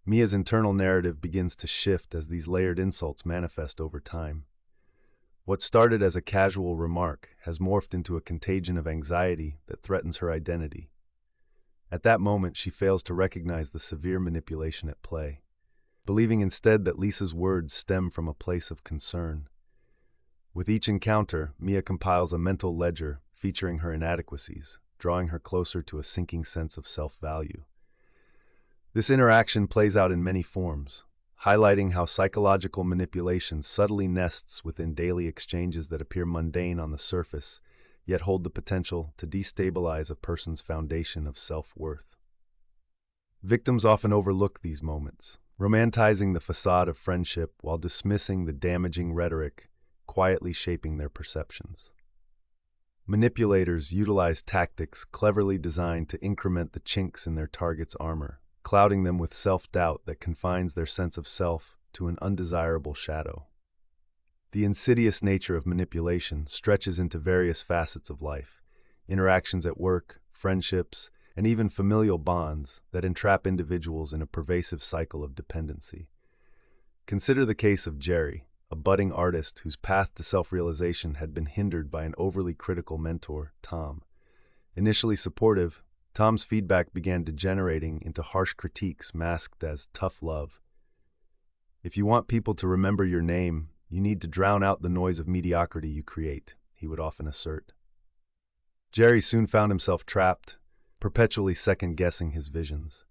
Mia's internal narrative begins to shift as these layered insults manifest over time. What started as a casual remark has morphed into a contagion of anxiety that threatens her identity. At that moment, she fails to recognize the severe manipulation at play, believing instead that Lisa's words stem from a place of concern. With each encounter, Mia compiles a mental ledger featuring her inadequacies, drawing her closer to a sinking sense of self-value. This interaction plays out in many forms, highlighting how psychological manipulation subtly nests within daily exchanges that appear mundane on the surface, yet hold the potential to destabilize a person's foundation of self-worth. Victims often overlook these moments, romanticizing the facade of friendship while dismissing the damaging rhetoric, quietly shaping their perceptions. Manipulators utilize tactics cleverly designed to increment the chinks in their target's armor, clouding them with self-doubt that confines their sense of self to an undesirable shadow. The insidious nature of manipulation stretches into various facets of life, interactions at work, friendships, and even familial bonds that entrap individuals in a pervasive cycle of dependency. Consider the case of Jerry, a budding artist whose path to self-realization had been hindered by an overly critical mentor, Tom. Initially supportive, Tom's feedback began degenerating into harsh critiques masked as tough love. "If you want people to remember your name, you need to drown out the noise of mediocrity you create," he would often assert. Jerry soon found himself trapped, perpetually second-guessing his visions.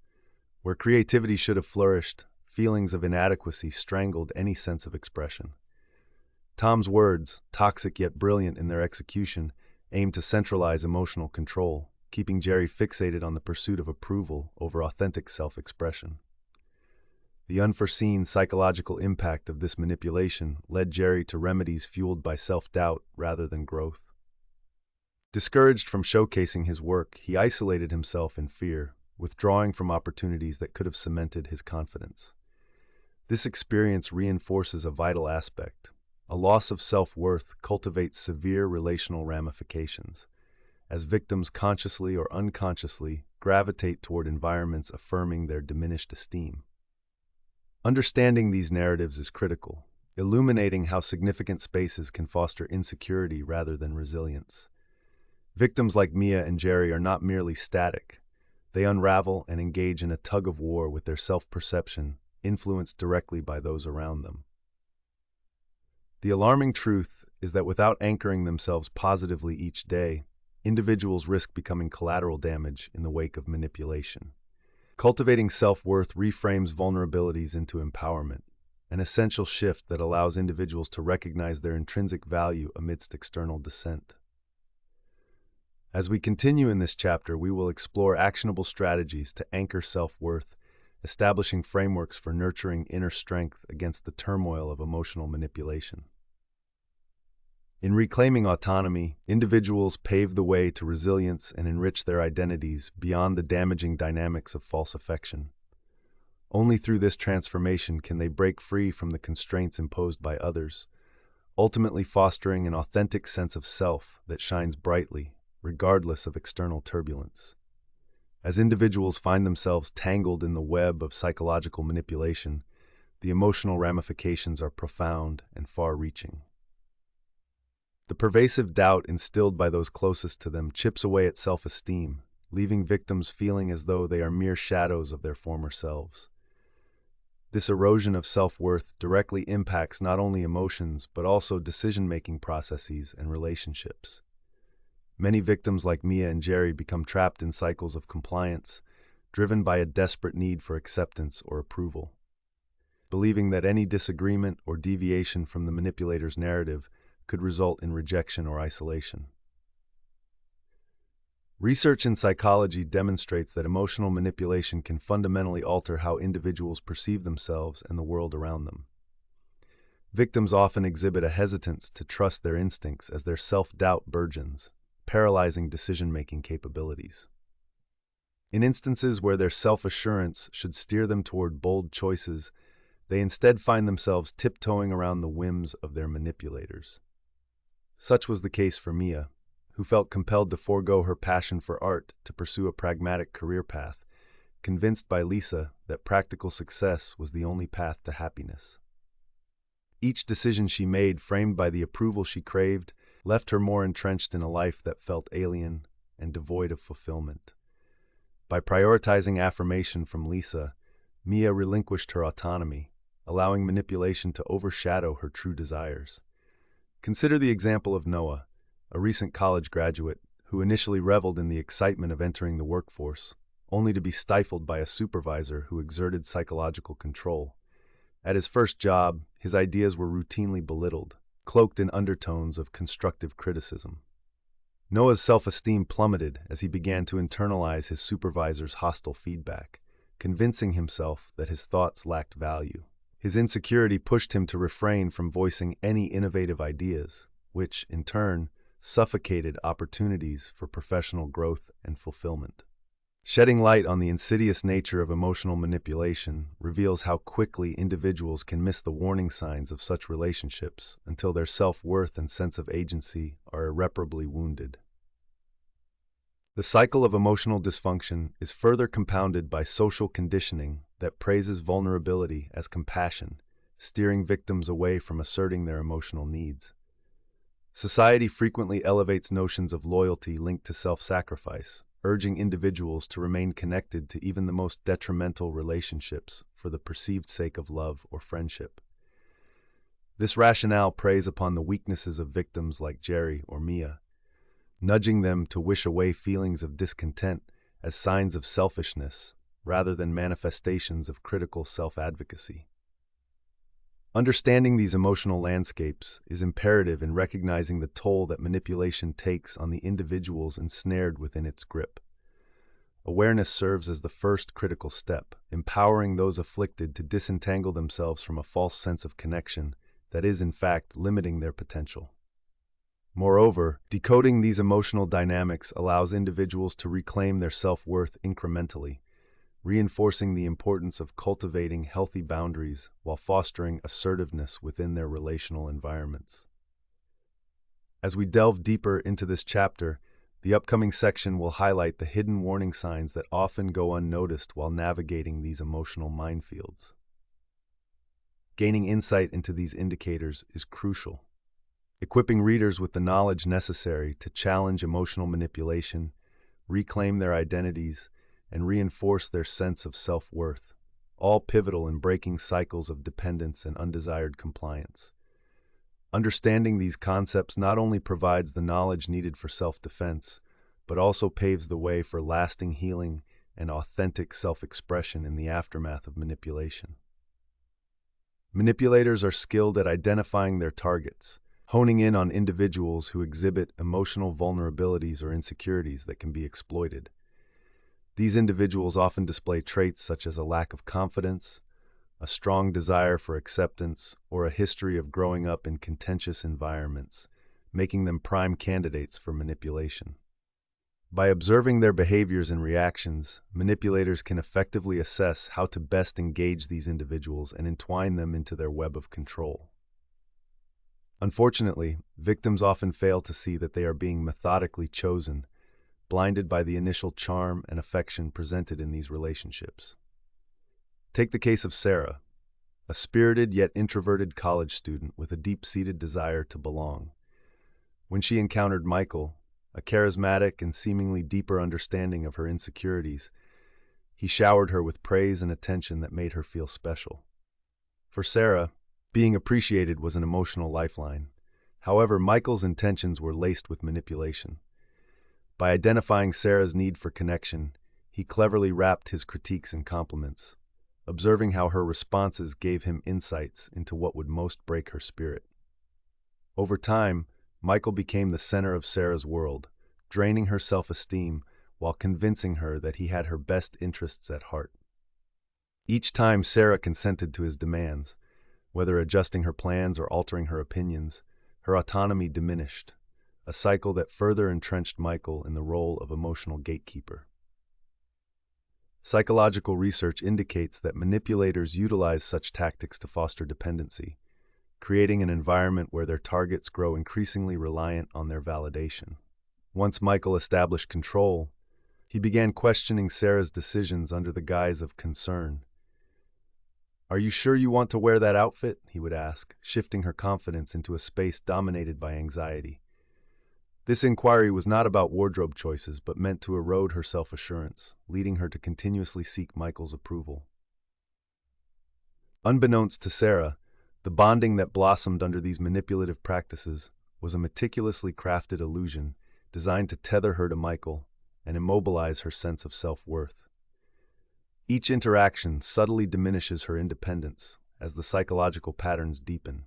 Where creativity should have flourished, feelings of inadequacy strangled any sense of expression. Tom's words, toxic yet brilliant in their execution, aimed to centralize emotional control, keeping Jerry fixated on the pursuit of approval over authentic self-expression. The unforeseen psychological impact of this manipulation led Jerry to remedies fueled by self-doubt rather than growth. Discouraged from showcasing his work, he isolated himself in fear, withdrawing from opportunities that could have cemented his confidence. This experience reinforces a vital aspect. A loss of self-worth cultivates severe relational ramifications. as victims consciously or unconsciously gravitate toward environments affirming their diminished esteem. Understanding these narratives is critical, illuminating how significant spaces can foster insecurity rather than resilience. Victims like Mia and Jerry are not merely static. They unravel and engage in a tug-of-war with their self-perception, influenced directly by those around them. The alarming truth is that without anchoring themselves positively each day, individuals risk becoming collateral damage in the wake of manipulation. Cultivating self-worth reframes vulnerabilities into empowerment, an essential shift that allows individuals to recognize their intrinsic value amidst external dissent. As we continue in this chapter, we will explore actionable strategies to anchor self-worth, establishing frameworks for nurturing inner strength against the turmoil of emotional manipulation. In reclaiming autonomy, individuals pave the way to resilience and enrich their identities beyond the damaging dynamics of false affection. Only through this transformation can they break free from the constraints imposed by others, ultimately fostering an authentic sense of self that shines brightly, regardless of external turbulence. As individuals find themselves tangled in the web of psychological manipulation, the emotional ramifications are profound and far-reaching. The pervasive doubt instilled by those closest to them chips away at self-esteem, leaving victims feeling as though they are mere shadows of their former selves. This erosion of self-worth directly impacts not only emotions but also decision-making processes and relationships. Many victims like Mia and Jerry become trapped in cycles of compliance, driven by a desperate need for acceptance or approval. Believing that any disagreement or deviation from the manipulator's narrative could result in rejection or isolation. Research in psychology demonstrates that emotional manipulation can fundamentally alter how individuals perceive themselves and the world around them. Victims often exhibit a hesitance to trust their instincts as their self-doubt burgeons, paralyzing decision-making capabilities. In instances where their self-assurance should steer them toward bold choices, they instead find themselves tiptoeing around the whims of their manipulators. Such was the case for Mia, who felt compelled to forego her passion for art to pursue a pragmatic career path, convinced by Lisa that practical success was the only path to happiness. Each decision she made, framed by the approval she craved, left her more entrenched in a life that felt alien and devoid of fulfillment. By prioritizing affirmation from Lisa, Mia relinquished her autonomy, allowing manipulation to overshadow her true desires. Consider the example of Noah, a recent college graduate who initially reveled in the excitement of entering the workforce, only to be stifled by a supervisor who exerted psychological control. At his first job, his ideas were routinely belittled, cloaked in undertones of constructive criticism. Noah's self-esteem plummeted as he began to internalize his supervisor's hostile feedback, convincing himself that his thoughts lacked value. His insecurity pushed him to refrain from voicing any innovative ideas, which, in turn, suffocated opportunities for professional growth and fulfillment. Shedding light on the insidious nature of emotional manipulation reveals how quickly individuals can miss the warning signs of such relationships until their self-worth and sense of agency are irreparably wounded. The cycle of emotional dysfunction is further compounded by social conditioning that praises vulnerability as compassion, steering victims away from asserting their emotional needs. Society frequently elevates notions of loyalty linked to self-sacrifice, urging individuals to remain connected to even the most detrimental relationships for the perceived sake of love or friendship. This rationale preys upon the weaknesses of victims like Jerry or Mia, nudging them to wish away feelings of discontent as signs of selfishness rather than manifestations of critical self-advocacy. Understanding these emotional landscapes is imperative in recognizing the toll that manipulation takes on the individuals ensnared within its grip. Awareness serves as the first critical step, empowering those afflicted to disentangle themselves from a false sense of connection that is, in fact, limiting their potential. Moreover, decoding these emotional dynamics allows individuals to reclaim their self-worth incrementally, reinforcing the importance of cultivating healthy boundaries while fostering assertiveness within their relational environments. As we delve deeper into this chapter, The upcoming section will highlight the hidden warning signs that often go unnoticed while navigating these emotional minefields. Gaining insight into these indicators is crucial. Equipping readers with the knowledge necessary to challenge emotional manipulation, reclaim their identities, and reinforce their sense of self-worth, all pivotal in breaking cycles of dependence and undesired compliance. Understanding these concepts not only provides the knowledge needed for self-defense, but also paves the way for lasting healing and authentic self-expression in the aftermath of manipulation. Manipulators are skilled at identifying their targets, honing in on individuals who exhibit emotional vulnerabilities or insecurities that can be exploited. These individuals often display traits such as a lack of confidence, a strong desire for acceptance, or a history of growing up in contentious environments, making them prime candidates for manipulation. By observing their behaviors and reactions, manipulators can effectively assess how to best engage these individuals and entwine them into their web of control. Unfortunately, victims often fail to see that they are being methodically chosen, blinded by the initial charm and affection presented in these relationships. Take the case of Sarah, a spirited yet introverted college student with a deep-seated desire to belong. When she encountered Michael, a charismatic and seemingly deeper understanding of her insecurities, he showered her with praise and attention that made her feel special. For Sarah, being appreciated was an emotional lifeline. However, Michael's intentions were laced with manipulation. By identifying Sarah's need for connection, he cleverly wrapped his critiques in compliments, observing how her responses gave him insights into what would most break her spirit. Over time, Michael became the center of Sarah's world, draining her self-esteem while convincing her that he had her best interests at heart. Each time Sarah consented to his demands, whether adjusting her plans or altering her opinions, her autonomy diminished, a cycle that further entrenched Michael in the role of emotional gatekeeper. Psychological research indicates that manipulators utilize such tactics to foster dependency, creating an environment where their targets grow increasingly reliant on their validation. Once Michael established control, he began questioning Sarah's decisions under the guise of concern. "Are you sure you want to wear that outfit?" he would ask, shifting her confidence into a space dominated by anxiety. This inquiry was not about wardrobe choices, but meant to erode her self-assurance, leading her to continuously seek Michael's approval. Unbeknownst to Sarah, the bonding that blossomed under these manipulative practices was a meticulously crafted illusion designed to tether her to Michael and immobilize her sense of self-worth. Each interaction subtly diminishes her independence as the psychological patterns deepen.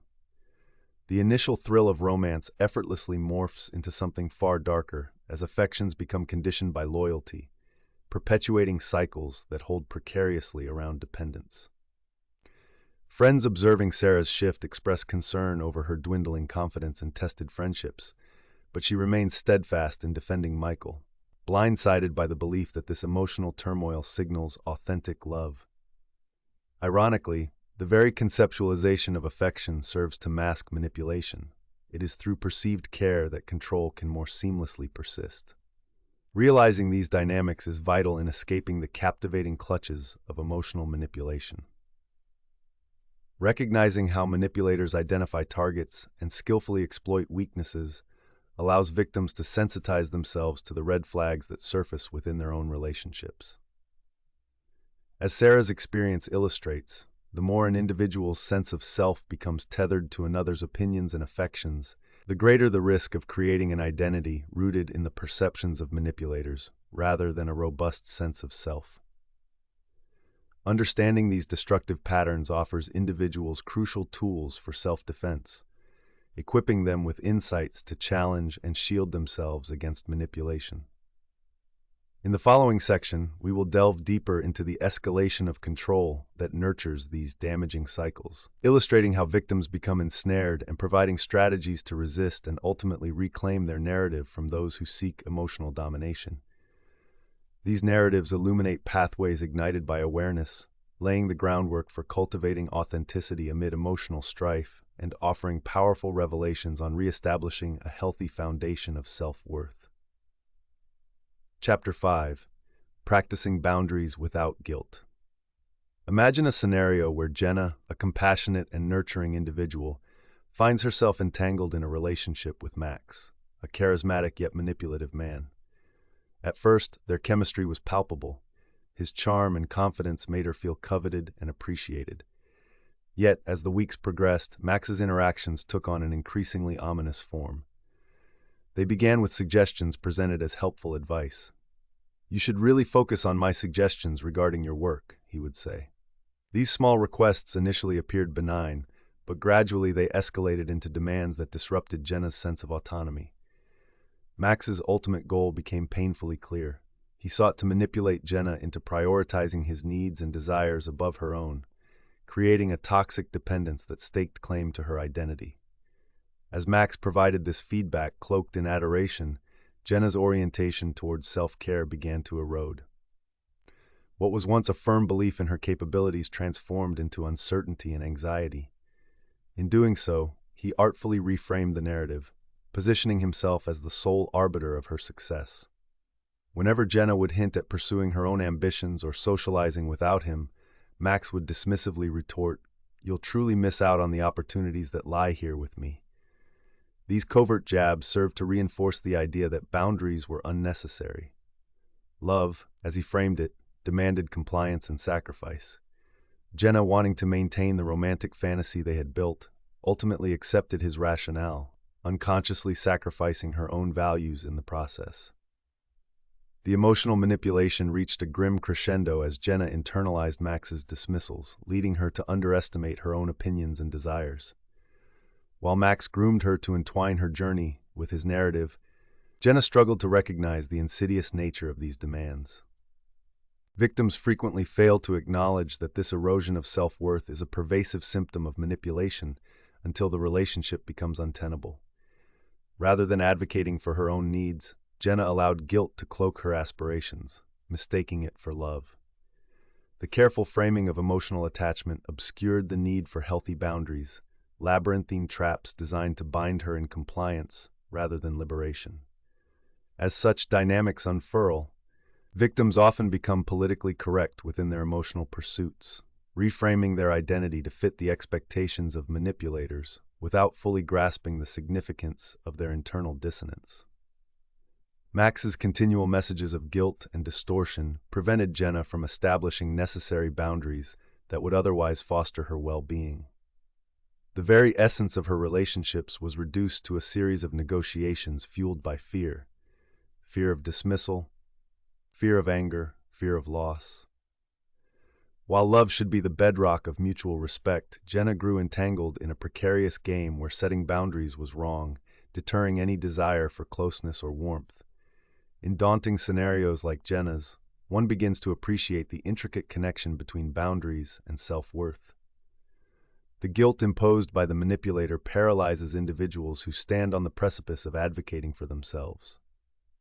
The initial thrill of romance effortlessly morphs into something far darker as affections become conditioned by loyalty, perpetuating cycles that hold precariously around dependence. Friends observing Sarah's shift expressed concern over her dwindling confidence and tested friendships, but she remained steadfast in defending Michael, blindsided by the belief that this emotional turmoil signals authentic love. Ironically, the very conceptualization of affection serves to mask manipulation. It is through perceived care that control can more seamlessly persist. Realizing these dynamics is vital in escaping the captivating clutches of emotional manipulation. Recognizing how manipulators identify targets and skillfully exploit weaknesses allows victims to sensitize themselves to the red flags that surface within their own relationships. As Sarah's experience illustrates, the more an individual's sense of self becomes tethered to another's opinions and affections, the greater the risk of creating an identity rooted in the perceptions of manipulators, rather than a robust sense of self. Understanding these destructive patterns offers individuals crucial tools for self-defense, equipping them with insights to challenge and shield themselves against manipulation. In the following section, we will delve deeper into the escalation of control that nurtures these damaging cycles, illustrating how victims become ensnared and providing strategies to resist and ultimately reclaim their narrative from those who seek emotional domination. These narratives illuminate pathways ignited by awareness, laying the groundwork for cultivating authenticity amid emotional strife and offering powerful revelations on reestablishing a healthy foundation of self-worth. Chapter 5. Practicing Boundaries Without Guilt. Imagine a scenario where Jenna, a compassionate and nurturing individual, finds herself entangled in a relationship with Max, a charismatic yet manipulative man. At first, their chemistry was palpable. His charm and confidence made her feel coveted and appreciated. Yet, as the weeks progressed, Max's interactions took on an increasingly ominous form. They began with suggestions presented as helpful advice. "You should really focus on my suggestions regarding your work," he would say. These small requests initially appeared benign, but gradually they escalated into demands that disrupted Jenna's sense of autonomy. Max's ultimate goal became painfully clear. He sought to manipulate Jenna into prioritizing his needs and desires above her own, creating a toxic dependence that staked claim to her identity. As Max provided this feedback cloaked in adoration, Jenna's orientation towards self-care began to erode. What was once a firm belief in her capabilities transformed into uncertainty and anxiety. In doing so, he artfully reframed the narrative, positioning himself as the sole arbiter of her success. Whenever Jenna would hint at pursuing her own ambitions or socializing without him, Max would dismissively retort, "You'll truly miss out on the opportunities that lie here with me." These covert jabs served to reinforce the idea that boundaries were unnecessary. Love, as he framed it, demanded compliance and sacrifice. Jenna, wanting to maintain the romantic fantasy they had built, ultimately accepted his rationale, unconsciously sacrificing her own values in the process. The emotional manipulation reached a grim crescendo as Jenna internalized Max's dismissals, leading her to underestimate her own opinions and desires. While Max groomed her to entwine her journey with his narrative, Jenna struggled to recognize the insidious nature of these demands. Victims frequently fail to acknowledge that this erosion of self-worth is a pervasive symptom of manipulation until the relationship becomes untenable. Rather than advocating for her own needs, Jenna allowed guilt to cloak her aspirations, mistaking it for love. The careful framing of emotional attachment obscured the need for healthy boundaries, labyrinthine traps designed to bind her in compliance rather than liberation. As such dynamics unfurl, victims often become politically correct within their emotional pursuits, reframing their identity to fit the expectations of manipulators without fully grasping the significance of their internal dissonance. Max's continual messages of guilt and distortion prevented Jenna from establishing necessary boundaries that would otherwise foster her well-being. The very essence of her relationships was reduced to a series of negotiations fueled by fear. Fear of dismissal, fear of anger, fear of loss. While love should be the bedrock of mutual respect, Jenna grew entangled in a precarious game where setting boundaries was wrong, deterring any desire for closeness or warmth. In daunting scenarios like Jenna's, one begins to appreciate the intricate connection between boundaries and self-worth. The guilt imposed by the manipulator paralyzes individuals who stand on the precipice of advocating for themselves.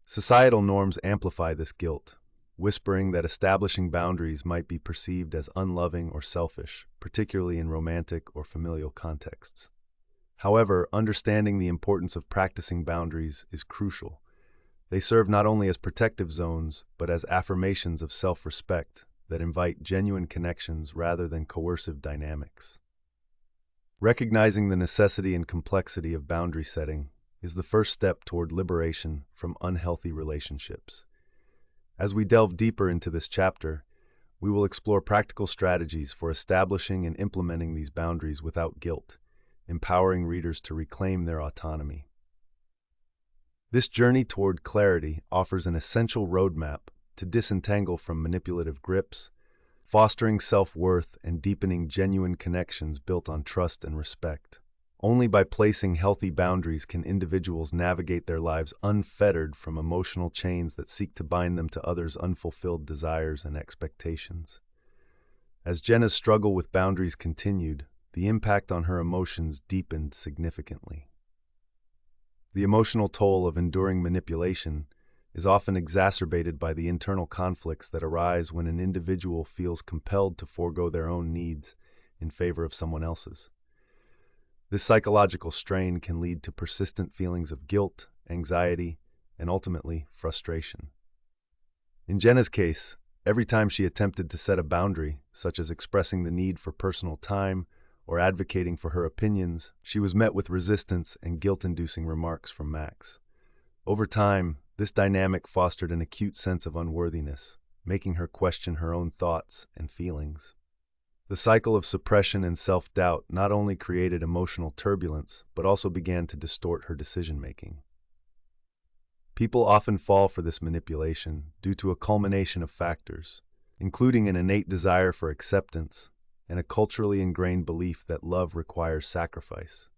Societal norms amplify this guilt, whispering that establishing boundaries might be perceived as unloving or selfish, particularly in romantic or familial contexts. However, understanding the importance of practicing boundaries is crucial. They serve not only as protective zones, but as affirmations of self-respect that invite genuine connections rather than coercive dynamics. Recognizing the necessity and complexity of boundary setting is the first step toward liberation from unhealthy relationships. As we delve deeper into this chapter, we will explore practical strategies for establishing and implementing these boundaries without guilt, empowering readers to reclaim their autonomy. This journey toward clarity offers an essential roadmap to disentangle from manipulative grips, fostering self-worth and deepening genuine connections built on trust and respect. Only by placing healthy boundaries can individuals navigate their lives unfettered from emotional chains that seek to bind them to others' unfulfilled desires and expectations. As Jenna's struggle with boundaries continued, the impact on her emotions deepened significantly. The emotional toll of enduring manipulation is often exacerbated by the internal conflicts that arise when an individual feels compelled to forego their own needs in favor of someone else's. This psychological strain can lead to persistent feelings of guilt, anxiety, and ultimately frustration. In Jenna's case, every time she attempted to set a boundary, such as expressing the need for personal time or advocating for her opinions, she was met with resistance and guilt-inducing remarks from Max. Over time, this dynamic fostered an acute sense of unworthiness, making her question her own thoughts and feelings. The cycle of suppression and self-doubt not only created emotional turbulence, but also began to distort her decision-making. People often fall for this manipulation due to a culmination of factors, including an innate desire for acceptance and a culturally ingrained belief that love requires sacrifice.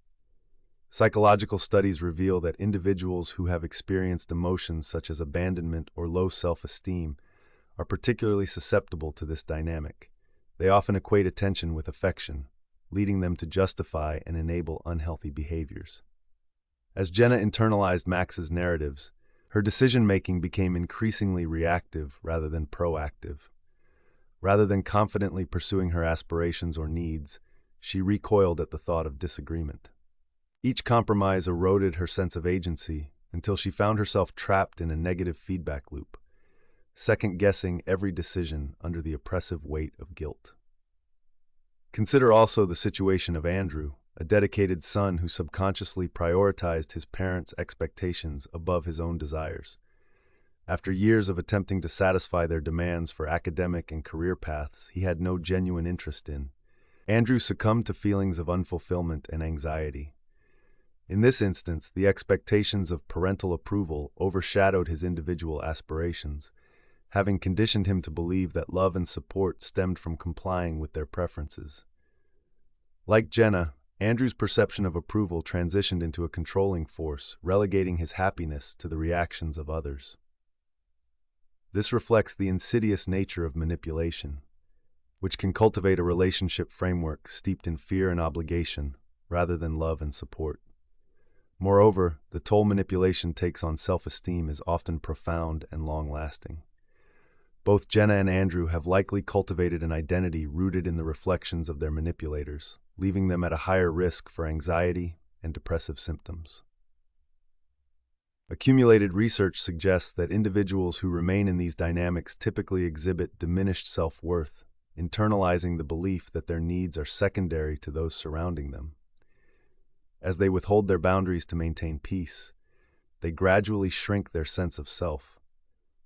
Psychological studies reveal that individuals who have experienced emotions such as abandonment or low self-esteem are particularly susceptible to this dynamic. They often equate attention with affection, leading them to justify and enable unhealthy behaviors. As Jenna internalized Max's narratives, her decision-making became increasingly reactive rather than proactive. Rather than confidently pursuing her aspirations or needs, she recoiled at the thought of disagreement. Each compromise eroded her sense of agency until she found herself trapped in a negative feedback loop, second-guessing every decision under the oppressive weight of guilt. Consider also the situation of Andrew, a dedicated son who subconsciously prioritized his parents' expectations above his own desires. After years of attempting to satisfy their demands for academic and career paths he had no genuine interest in, Andrew succumbed to feelings of unfulfillment and anxiety. In this instance, the expectations of parental approval overshadowed his individual aspirations, having conditioned him to believe that love and support stemmed from complying with their preferences. Like Jenna, Andrew's perception of approval transitioned into a controlling force, relegating his happiness to the reactions of others. This reflects the insidious nature of manipulation, which can cultivate a relationship framework steeped in fear and obligation rather than love and support. Moreover, the toll manipulation takes on self-esteem is often profound and long-lasting. Both Jenna and Andrew have likely cultivated an identity rooted in the reflections of their manipulators, leaving them at a higher risk for anxiety and depressive symptoms. Accumulated research suggests that individuals who remain in these dynamics typically exhibit diminished self-worth, internalizing the belief that their needs are secondary to those surrounding them. As they withhold their boundaries to maintain peace, they gradually shrink their sense of self,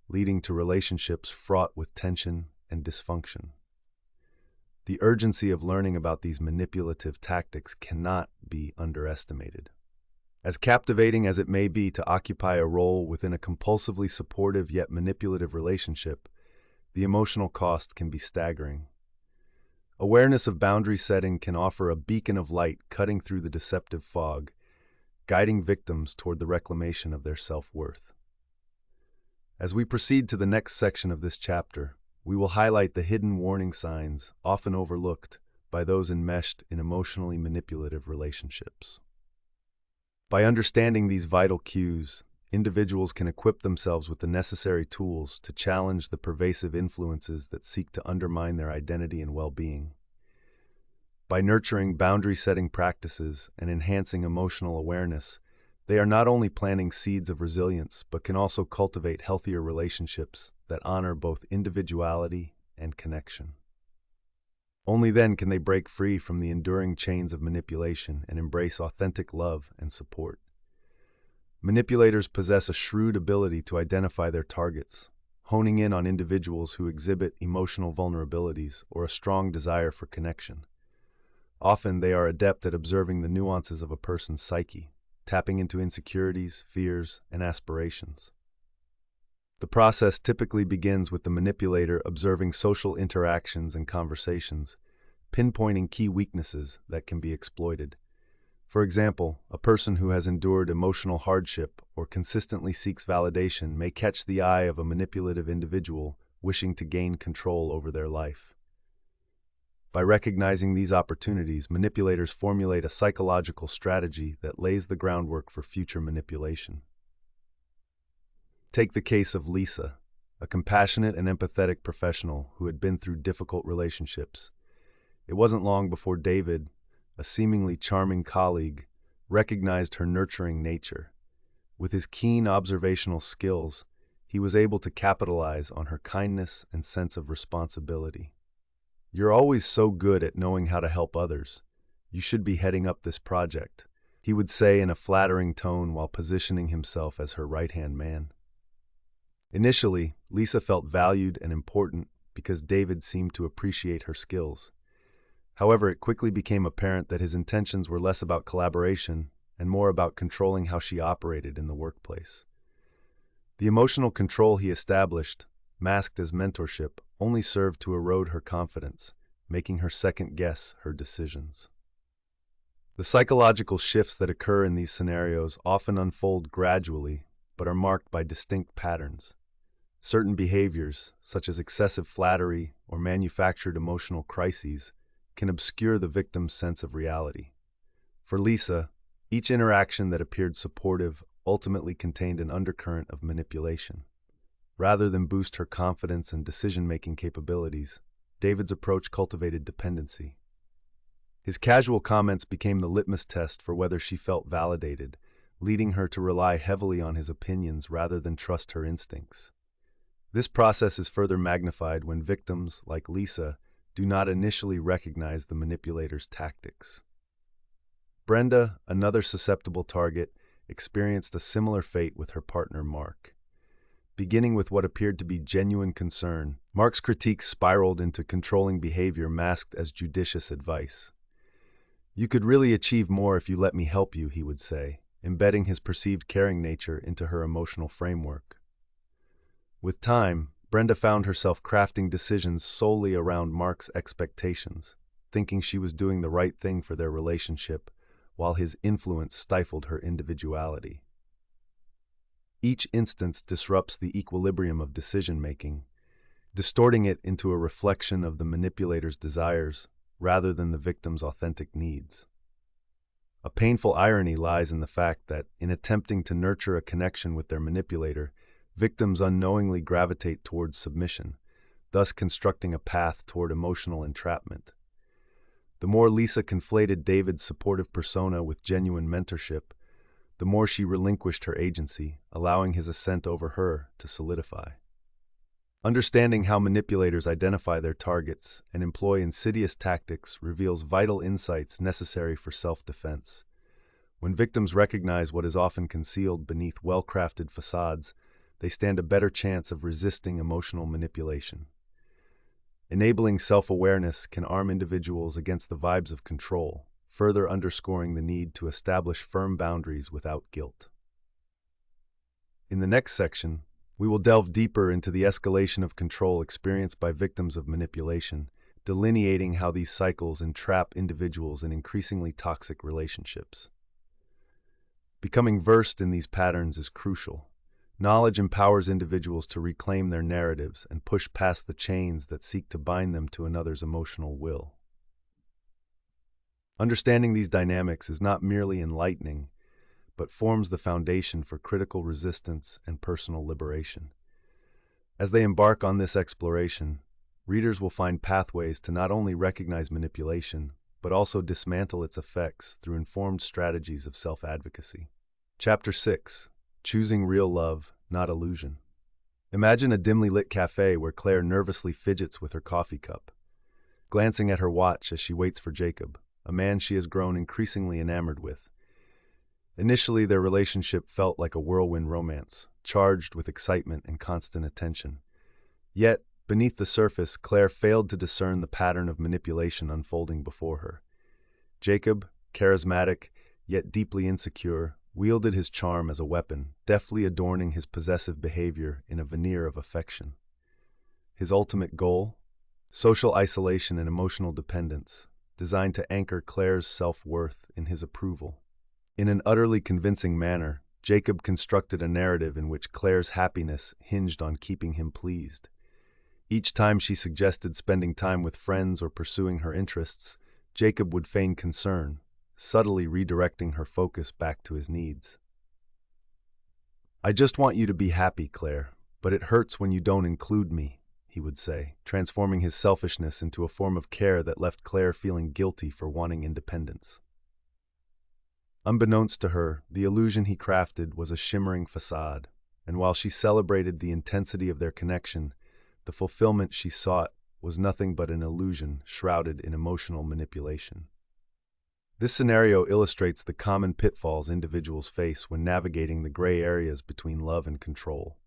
leading to relationships fraught with tension and dysfunction. The urgency of learning about these manipulative tactics cannot be underestimated. As captivating as it may be to occupy a role within a compulsively supportive yet manipulative relationship, the emotional cost can be staggering. Awareness of boundary setting can offer a beacon of light cutting through the deceptive fog, guiding victims toward the reclamation of their self-worth. As we proceed to the next section of this chapter, we will highlight the hidden warning signs often overlooked by those enmeshed in emotionally manipulative relationships. By understanding these vital cues, individuals can equip themselves with the necessary tools to challenge the pervasive influences that seek to undermine their identity and well-being. By nurturing boundary-setting practices and enhancing emotional awareness, they are not only planting seeds of resilience, but can also cultivate healthier relationships that honor both individuality and connection. Only then can they break free from the enduring chains of manipulation and embrace authentic love and support. Manipulators possess a shrewd ability to identify their targets, honing in on individuals who exhibit emotional vulnerabilities or a strong desire for connection. Often they are adept at observing the nuances of a person's psyche, tapping into insecurities, fears, and aspirations. The process typically begins with the manipulator observing social interactions and conversations, pinpointing key weaknesses that can be exploited. For example, a person who has endured emotional hardship or consistently seeks validation may catch the eye of a manipulative individual wishing to gain control over their life. By recognizing these opportunities, manipulators formulate a psychological strategy that lays the groundwork for future manipulation. Take the case of Lisa, a compassionate and empathetic professional who had been through difficult relationships. It wasn't long before David, a seemingly charming colleague, recognized her nurturing nature. With his keen observational skills, he was able to capitalize on her kindness and sense of responsibility. "You're always so good at knowing how to help others. You should be heading up this project," he would say in a flattering tone while positioning himself as her right-hand man. Initially, Lisa felt valued and important because David seemed to appreciate her skills. However, it quickly became apparent that his intentions were less about collaboration and more about controlling how she operated in the workplace. The emotional control he established, masked as mentorship, only served to erode her confidence, making her second-guess her decisions. The psychological shifts that occur in these scenarios often unfold gradually, but are marked by distinct patterns. Certain behaviors, such as excessive flattery or manufactured emotional crises, can obscure the victim's sense of reality. For Lisa, each interaction that appeared supportive ultimately contained an undercurrent of manipulation. Rather than boost her confidence and decision-making capabilities, David's approach cultivated dependency. His casual comments became the litmus test for whether she felt validated, leading her to rely heavily on his opinions rather than trust her instincts. This process is further magnified when victims, like Lisa, do not initially recognize the manipulator's tactics. Brenda, another susceptible target, experienced a similar fate with her partner Mark. Beginning with what appeared to be genuine concern, Mark's critiques spiraled into controlling behavior masked as judicious advice. "You could really achieve more if you let me help you," he would say, embedding his perceived caring nature into her emotional framework. With time, Brenda found herself crafting decisions solely around Mark's expectations, thinking she was doing the right thing for their relationship, while his influence stifled her individuality. Each instance disrupts the equilibrium of decision-making, distorting it into a reflection of the manipulator's desires rather than the victim's authentic needs. A painful irony lies in the fact that, in attempting to nurture a connection with their manipulator, victims unknowingly gravitate towards submission, thus constructing a path toward emotional entrapment. The more Lisa conflated David's supportive persona with genuine mentorship, the more she relinquished her agency, allowing his ascent over her to solidify. Understanding how manipulators identify their targets and employ insidious tactics reveals vital insights necessary for self-defense. When victims recognize what is often concealed beneath well-crafted facades, they stand a better chance of resisting emotional manipulation. Enabling self-awareness can arm individuals against the vibes of control, further underscoring the need to establish firm boundaries without guilt. In the next section, we will delve deeper into the escalation of control experienced by victims of manipulation, delineating how these cycles entrap individuals in increasingly toxic relationships. Becoming versed in these patterns is crucial. Knowledge empowers individuals to reclaim their narratives and push past the chains that seek to bind them to another's emotional will. Understanding these dynamics is not merely enlightening, but forms the foundation for critical resistance and personal liberation. As they embark on this exploration, readers will find pathways to not only recognize manipulation, but also dismantle its effects through informed strategies of self-advocacy. Chapter 6. Choosing Real Love, Not Illusion. Imagine a dimly lit cafe where Claire nervously fidgets with her coffee cup, glancing at her watch as she waits for Jacob, a man she has grown increasingly enamored with. Initially, their relationship felt like a whirlwind romance, charged with excitement and constant attention. Yet, beneath the surface, Claire failed to discern the pattern of manipulation unfolding before her. Jacob, charismatic, yet deeply insecure, wielded his charm as a weapon, deftly adorning his possessive behavior in a veneer of affection. His ultimate goal? Social isolation and emotional dependence, designed to anchor Claire's self-worth in his approval. In an utterly convincing manner, Jacob constructed a narrative in which Claire's happiness hinged on keeping him pleased. Each time she suggested spending time with friends or pursuing her interests, Jacob would feign concern, subtly redirecting her focus back to his needs. "I just want you to be happy, Claire, but it hurts when you don't include me," he would say, transforming his selfishness into a form of care that left Claire feeling guilty for wanting independence. Unbeknownst to her, the illusion he crafted was a shimmering facade, and while she celebrated the intensity of their connection, the fulfillment she sought was nothing but an illusion shrouded in emotional manipulation. This scenario illustrates the common pitfalls individuals face when navigating the gray areas between love and control.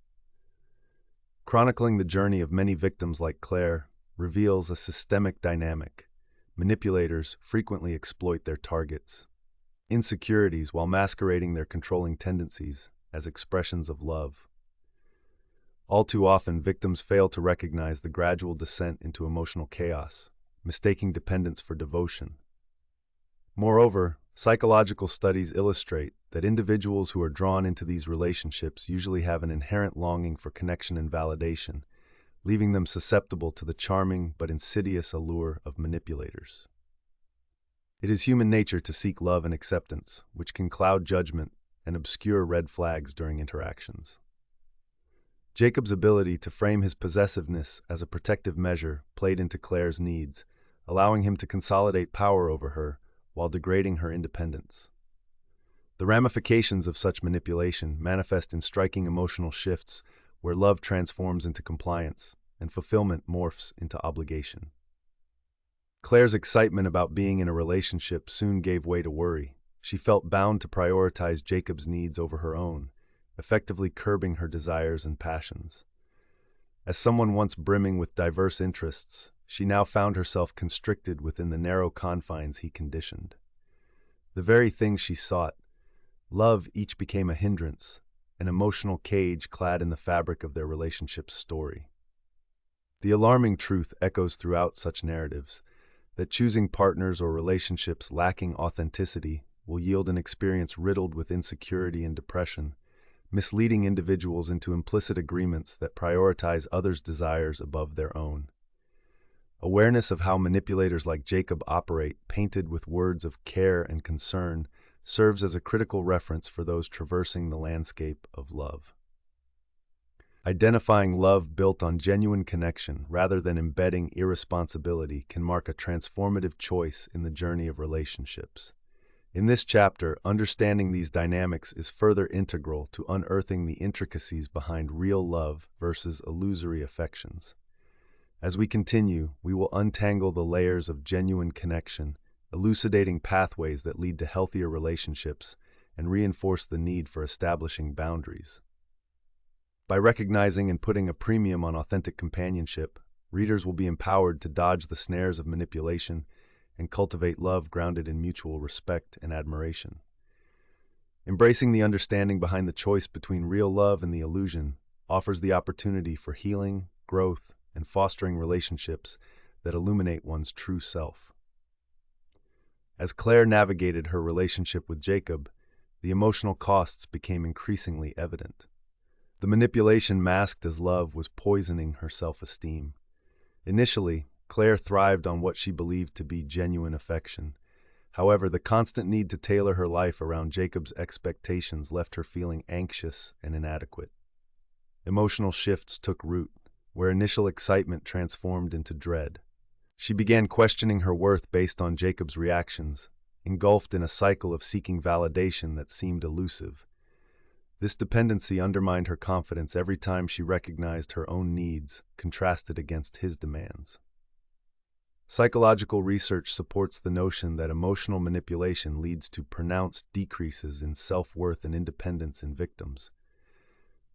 Chronicling the journey of many victims like Claire reveals a systemic dynamic. Manipulators frequently exploit their targets' insecurities while masquerading their controlling tendencies as expressions of love. All too often, victims fail to recognize the gradual descent into emotional chaos, mistaking dependence for devotion. Moreover, psychological studies illustrate that individuals who are drawn into these relationships usually have an inherent longing for connection and validation, leaving them susceptible to the charming but insidious allure of manipulators. It is human nature to seek love and acceptance, which can cloud judgment and obscure red flags during interactions. Jacob's ability to frame his possessiveness as a protective measure played into Claire's needs, allowing him to consolidate power over her while degrading her independence. The ramifications of such manipulation manifest in striking emotional shifts where love transforms into compliance and fulfillment morphs into obligation. Claire's excitement about being in a relationship soon gave way to worry. She felt bound to prioritize Jacob's needs over her own, effectively curbing her desires and passions. As someone once brimming with diverse interests, she now found herself constricted within the narrow confines he conditioned. The very things she sought, love, each became a hindrance, an emotional cage clad in the fabric of their relationship's story. The alarming truth echoes throughout such narratives, that choosing partners or relationships lacking authenticity will yield an experience riddled with insecurity and depression, misleading individuals into implicit agreements that prioritize others' desires above their own. Awareness of how manipulators like Jacob operate, painted with words of care and concern, serves as a critical reference for those traversing the landscape of love. Identifying love built on genuine connection rather than embedding irresponsibility can mark a transformative choice in the journey of relationships. In this chapter, understanding these dynamics is further integral to unearthing the intricacies behind real love versus illusory affections. As we continue, we will untangle the layers of genuine connection, elucidating pathways that lead to healthier relationships and reinforce the need for establishing boundaries. By recognizing and putting a premium on authentic companionship, readers will be empowered to dodge the snares of manipulation and cultivate love grounded in mutual respect and admiration. Embracing the understanding behind the choice between real love and the illusion offers the opportunity for healing, growth, and fostering relationships that illuminate one's true self. As Claire navigated her relationship with Jacob, the emotional costs became increasingly evident. The manipulation masked as love was poisoning her self-esteem. Initially, Claire thrived on what she believed to be genuine affection. However, the constant need to tailor her life around Jacob's expectations left her feeling anxious and inadequate. Emotional shifts took root, where initial excitement transformed into dread. She began questioning her worth based on Jacob's reactions, engulfed in a cycle of seeking validation that seemed elusive. This dependency undermined her confidence every time she recognized her own needs contrasted against his demands. Psychological research supports the notion that emotional manipulation leads to pronounced decreases in self-worth and independence in victims.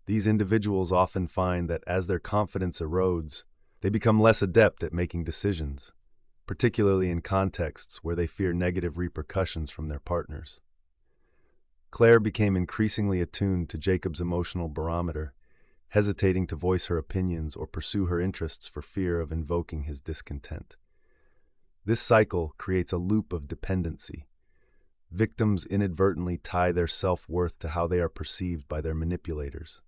These individuals often find that as their confidence erodes, they become less adept at making decisions, particularly in contexts where they fear negative repercussions from their partners. Claire became increasingly attuned to Jacob's emotional barometer, hesitating to voice her opinions or pursue her interests for fear of invoking his discontent. This cycle creates a loop of dependency. Victims inadvertently tie their self-worth to how they are perceived by their manipulators.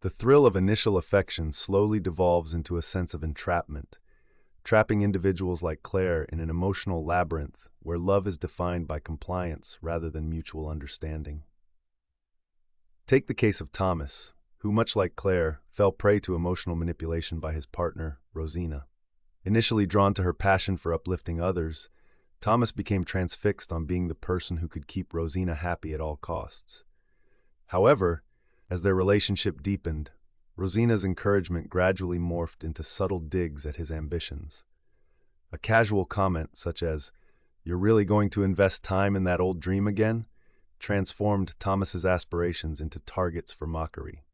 The thrill of initial affection slowly devolves into a sense of entrapment, trapping individuals like Claire in an emotional labyrinth where love is defined by compliance rather than mutual understanding. Take the case of Thomas, who, much like Claire, fell prey to emotional manipulation by his partner, Rosina. Initially drawn to her passion for uplifting others, Thomas became transfixed on being the person who could keep Rosina happy at all costs. However, As their relationship deepened, Rosina's encouragement gradually morphed into subtle digs at his ambitions. A casual comment such as, "You're really going to invest time in that old dream again?" transformed Thomas's aspirations into targets for mockery.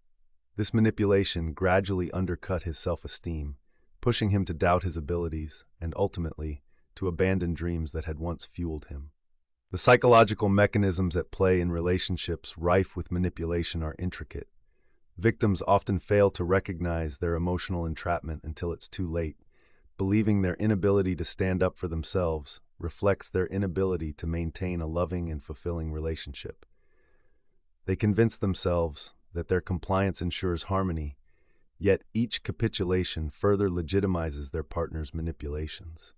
This manipulation gradually undercut his self-esteem, pushing him to doubt his abilities and ultimately to abandon dreams that had once fueled him. The psychological mechanisms at play in relationships rife with manipulation are intricate. Victims often fail to recognize their emotional entrapment until it's too late, believing their inability to stand up for themselves reflects their inability to maintain a loving and fulfilling relationship. They convince themselves that their compliance ensures harmony, yet each capitulation further legitimizes their partner's manipulations.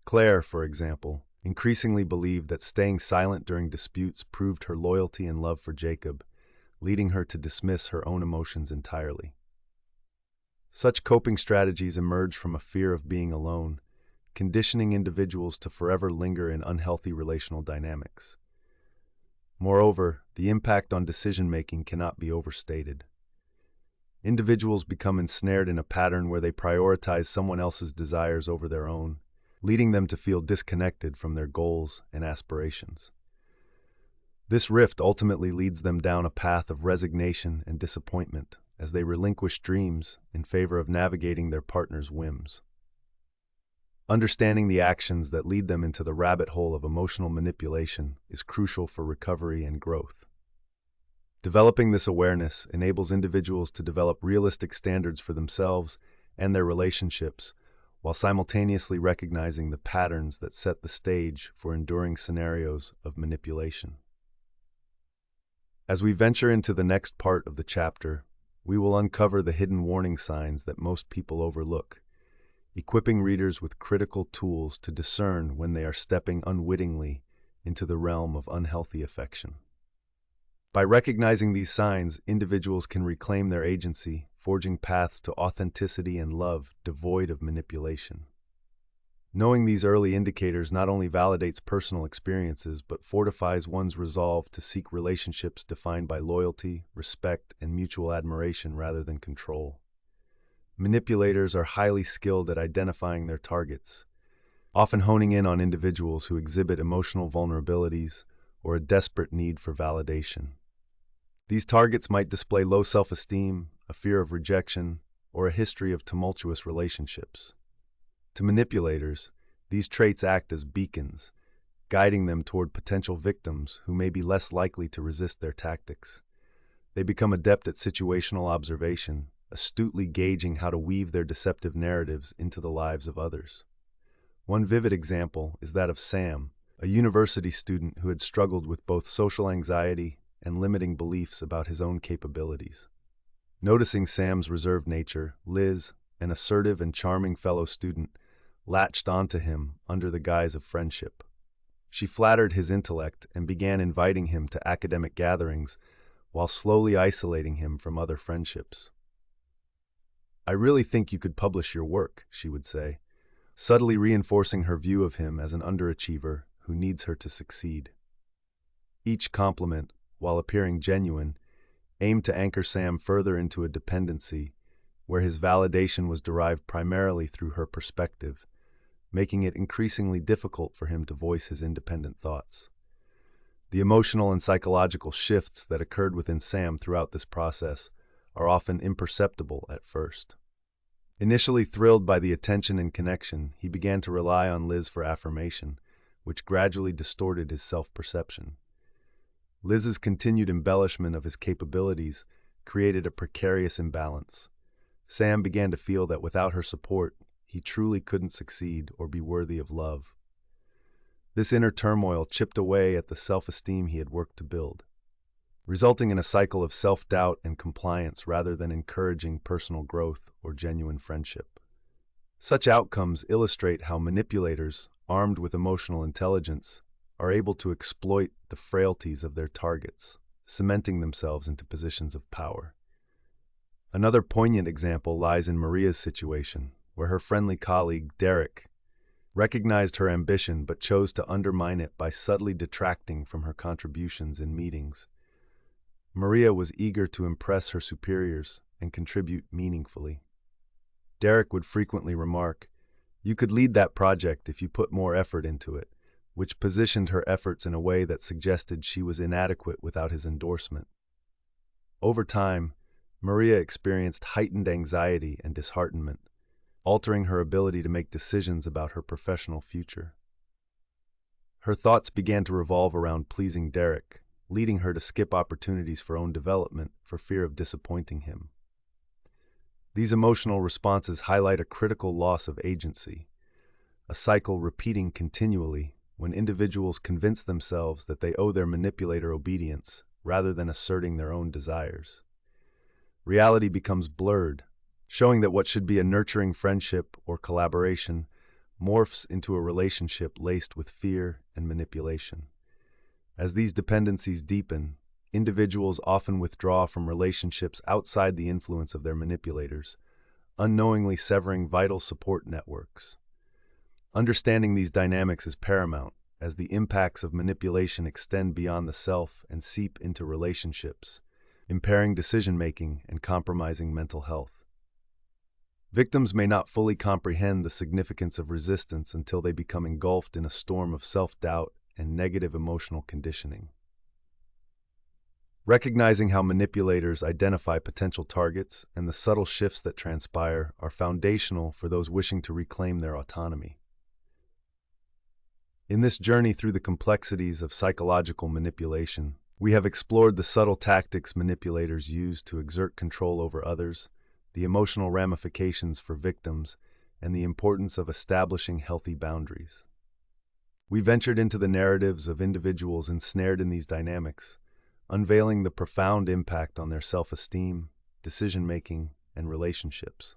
Claire, for example, increasingly believed that staying silent during disputes proved her loyalty and love for Jacob, leading her to dismiss her own emotions entirely. Such coping strategies emerge from a fear of being alone, conditioning individuals to forever linger in unhealthy relational dynamics. Moreover, the impact on decision-making cannot be overstated. Individuals become ensnared in a pattern where they prioritize someone else's desires over their own, leading them to feel disconnected from their goals and aspirations. This rift ultimately leads them down a path of resignation and disappointment as they relinquish dreams in favor of navigating their partner's whims. Understanding the actions that lead them into the rabbit hole of emotional manipulation is crucial for recovery and growth. Developing this awareness enables individuals to develop realistic standards for themselves and their relationships, while simultaneously recognizing the patterns that set the stage for enduring scenarios of manipulation. As we venture into the next part of the chapter, we will uncover the hidden warning signs that most people overlook, equipping readers with critical tools to discern when they are stepping unwittingly into the realm of unhealthy affection. By recognizing these signs, individuals can reclaim their agency, forging paths to authenticity and love devoid of manipulation. Knowing these early indicators not only validates personal experiences, but fortifies one's resolve to seek relationships defined by loyalty, respect, and mutual admiration rather than control. Manipulators are highly skilled at identifying their targets, often honing in on individuals who exhibit emotional vulnerabilities or a desperate need for validation. These targets might display low self-esteem, a fear of rejection, or a history of tumultuous relationships. To manipulators, these traits act as beacons, guiding them toward potential victims who may be less likely to resist their tactics. They become adept at situational observation, astutely gauging how to weave their deceptive narratives into the lives of others. One vivid example is that of Sam, a university student who had struggled with both social anxiety and limiting beliefs about his own capabilities. Noticing Sam's reserved nature, Liz, an assertive and charming fellow student, latched onto him under the guise of friendship. She flattered his intellect and began inviting him to academic gatherings while slowly isolating him from other friendships. "I really think you could publish your work," she would say, subtly reinforcing her view of him as an underachiever who needs her to succeed. Each compliment, while appearing genuine, aimed to anchor Sam further into a dependency where his validation was derived primarily through her perspective, making it increasingly difficult for him to voice his independent thoughts. The emotional and psychological shifts that occurred within Sam throughout this process are often imperceptible at first. Initially thrilled by the attention and connection, he began to rely on Liz for affirmation, which gradually distorted his self-perception. Liz's continued embellishment of his capabilities created a precarious imbalance. Sam began to feel that without her support, he truly couldn't succeed or be worthy of love. This inner turmoil chipped away at the self-esteem he had worked to build, resulting in a cycle of self-doubt and compliance rather than encouraging personal growth or genuine friendship. Such outcomes illustrate how manipulators, armed with emotional intelligence, are able to exploit the frailties of their targets, cementing themselves into positions of power. Another poignant example lies in Maria's situation, where her friendly colleague, Derek, recognized her ambition but chose to undermine it by subtly detracting from her contributions in meetings. Maria was eager to impress her superiors and contribute meaningfully. Derek would frequently remark, "You could lead that project if you put more effort into it," which positioned her efforts in a way that suggested she was inadequate without his endorsement. Over time, Maria experienced heightened anxiety and disheartenment, altering her ability to make decisions about her professional future. Her thoughts began to revolve around pleasing Derek, leading her to skip opportunities for own development for fear of disappointing him. These emotional responses highlight a critical loss of agency, a cycle repeating continually when individuals convince themselves that they owe their manipulator obedience rather than asserting their own desires. Reality becomes blurred, showing that what should be a nurturing friendship or collaboration morphs into a relationship laced with fear and manipulation. As these dependencies deepen, individuals often withdraw from relationships outside the influence of their manipulators, unknowingly severing vital support networks. Understanding these dynamics is paramount, as the impacts of manipulation extend beyond the self and seep into relationships, impairing decision-making and compromising mental health. Victims may not fully comprehend the significance of resistance until they become engulfed in a storm of self-doubt and negative emotional conditioning. Recognizing how manipulators identify potential targets and the subtle shifts that transpire are foundational for those wishing to reclaim their autonomy. In this journey through the complexities of psychological manipulation, we have explored the subtle tactics manipulators use to exert control over others, the emotional ramifications for victims, and the importance of establishing healthy boundaries. We ventured into the narratives of individuals ensnared in these dynamics, unveiling the profound impact on their self-esteem, decision-making, and relationships.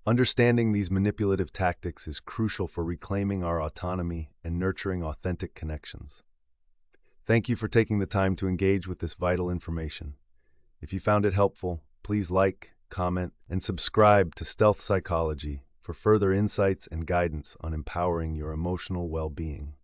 Understanding these manipulative tactics is crucial for reclaiming our autonomy and nurturing authentic connections. Thank you for taking the time to engage with this vital information. If you found it helpful, please like, comment, and subscribe to Stealth Psychology for further insights and guidance on empowering your emotional well-being.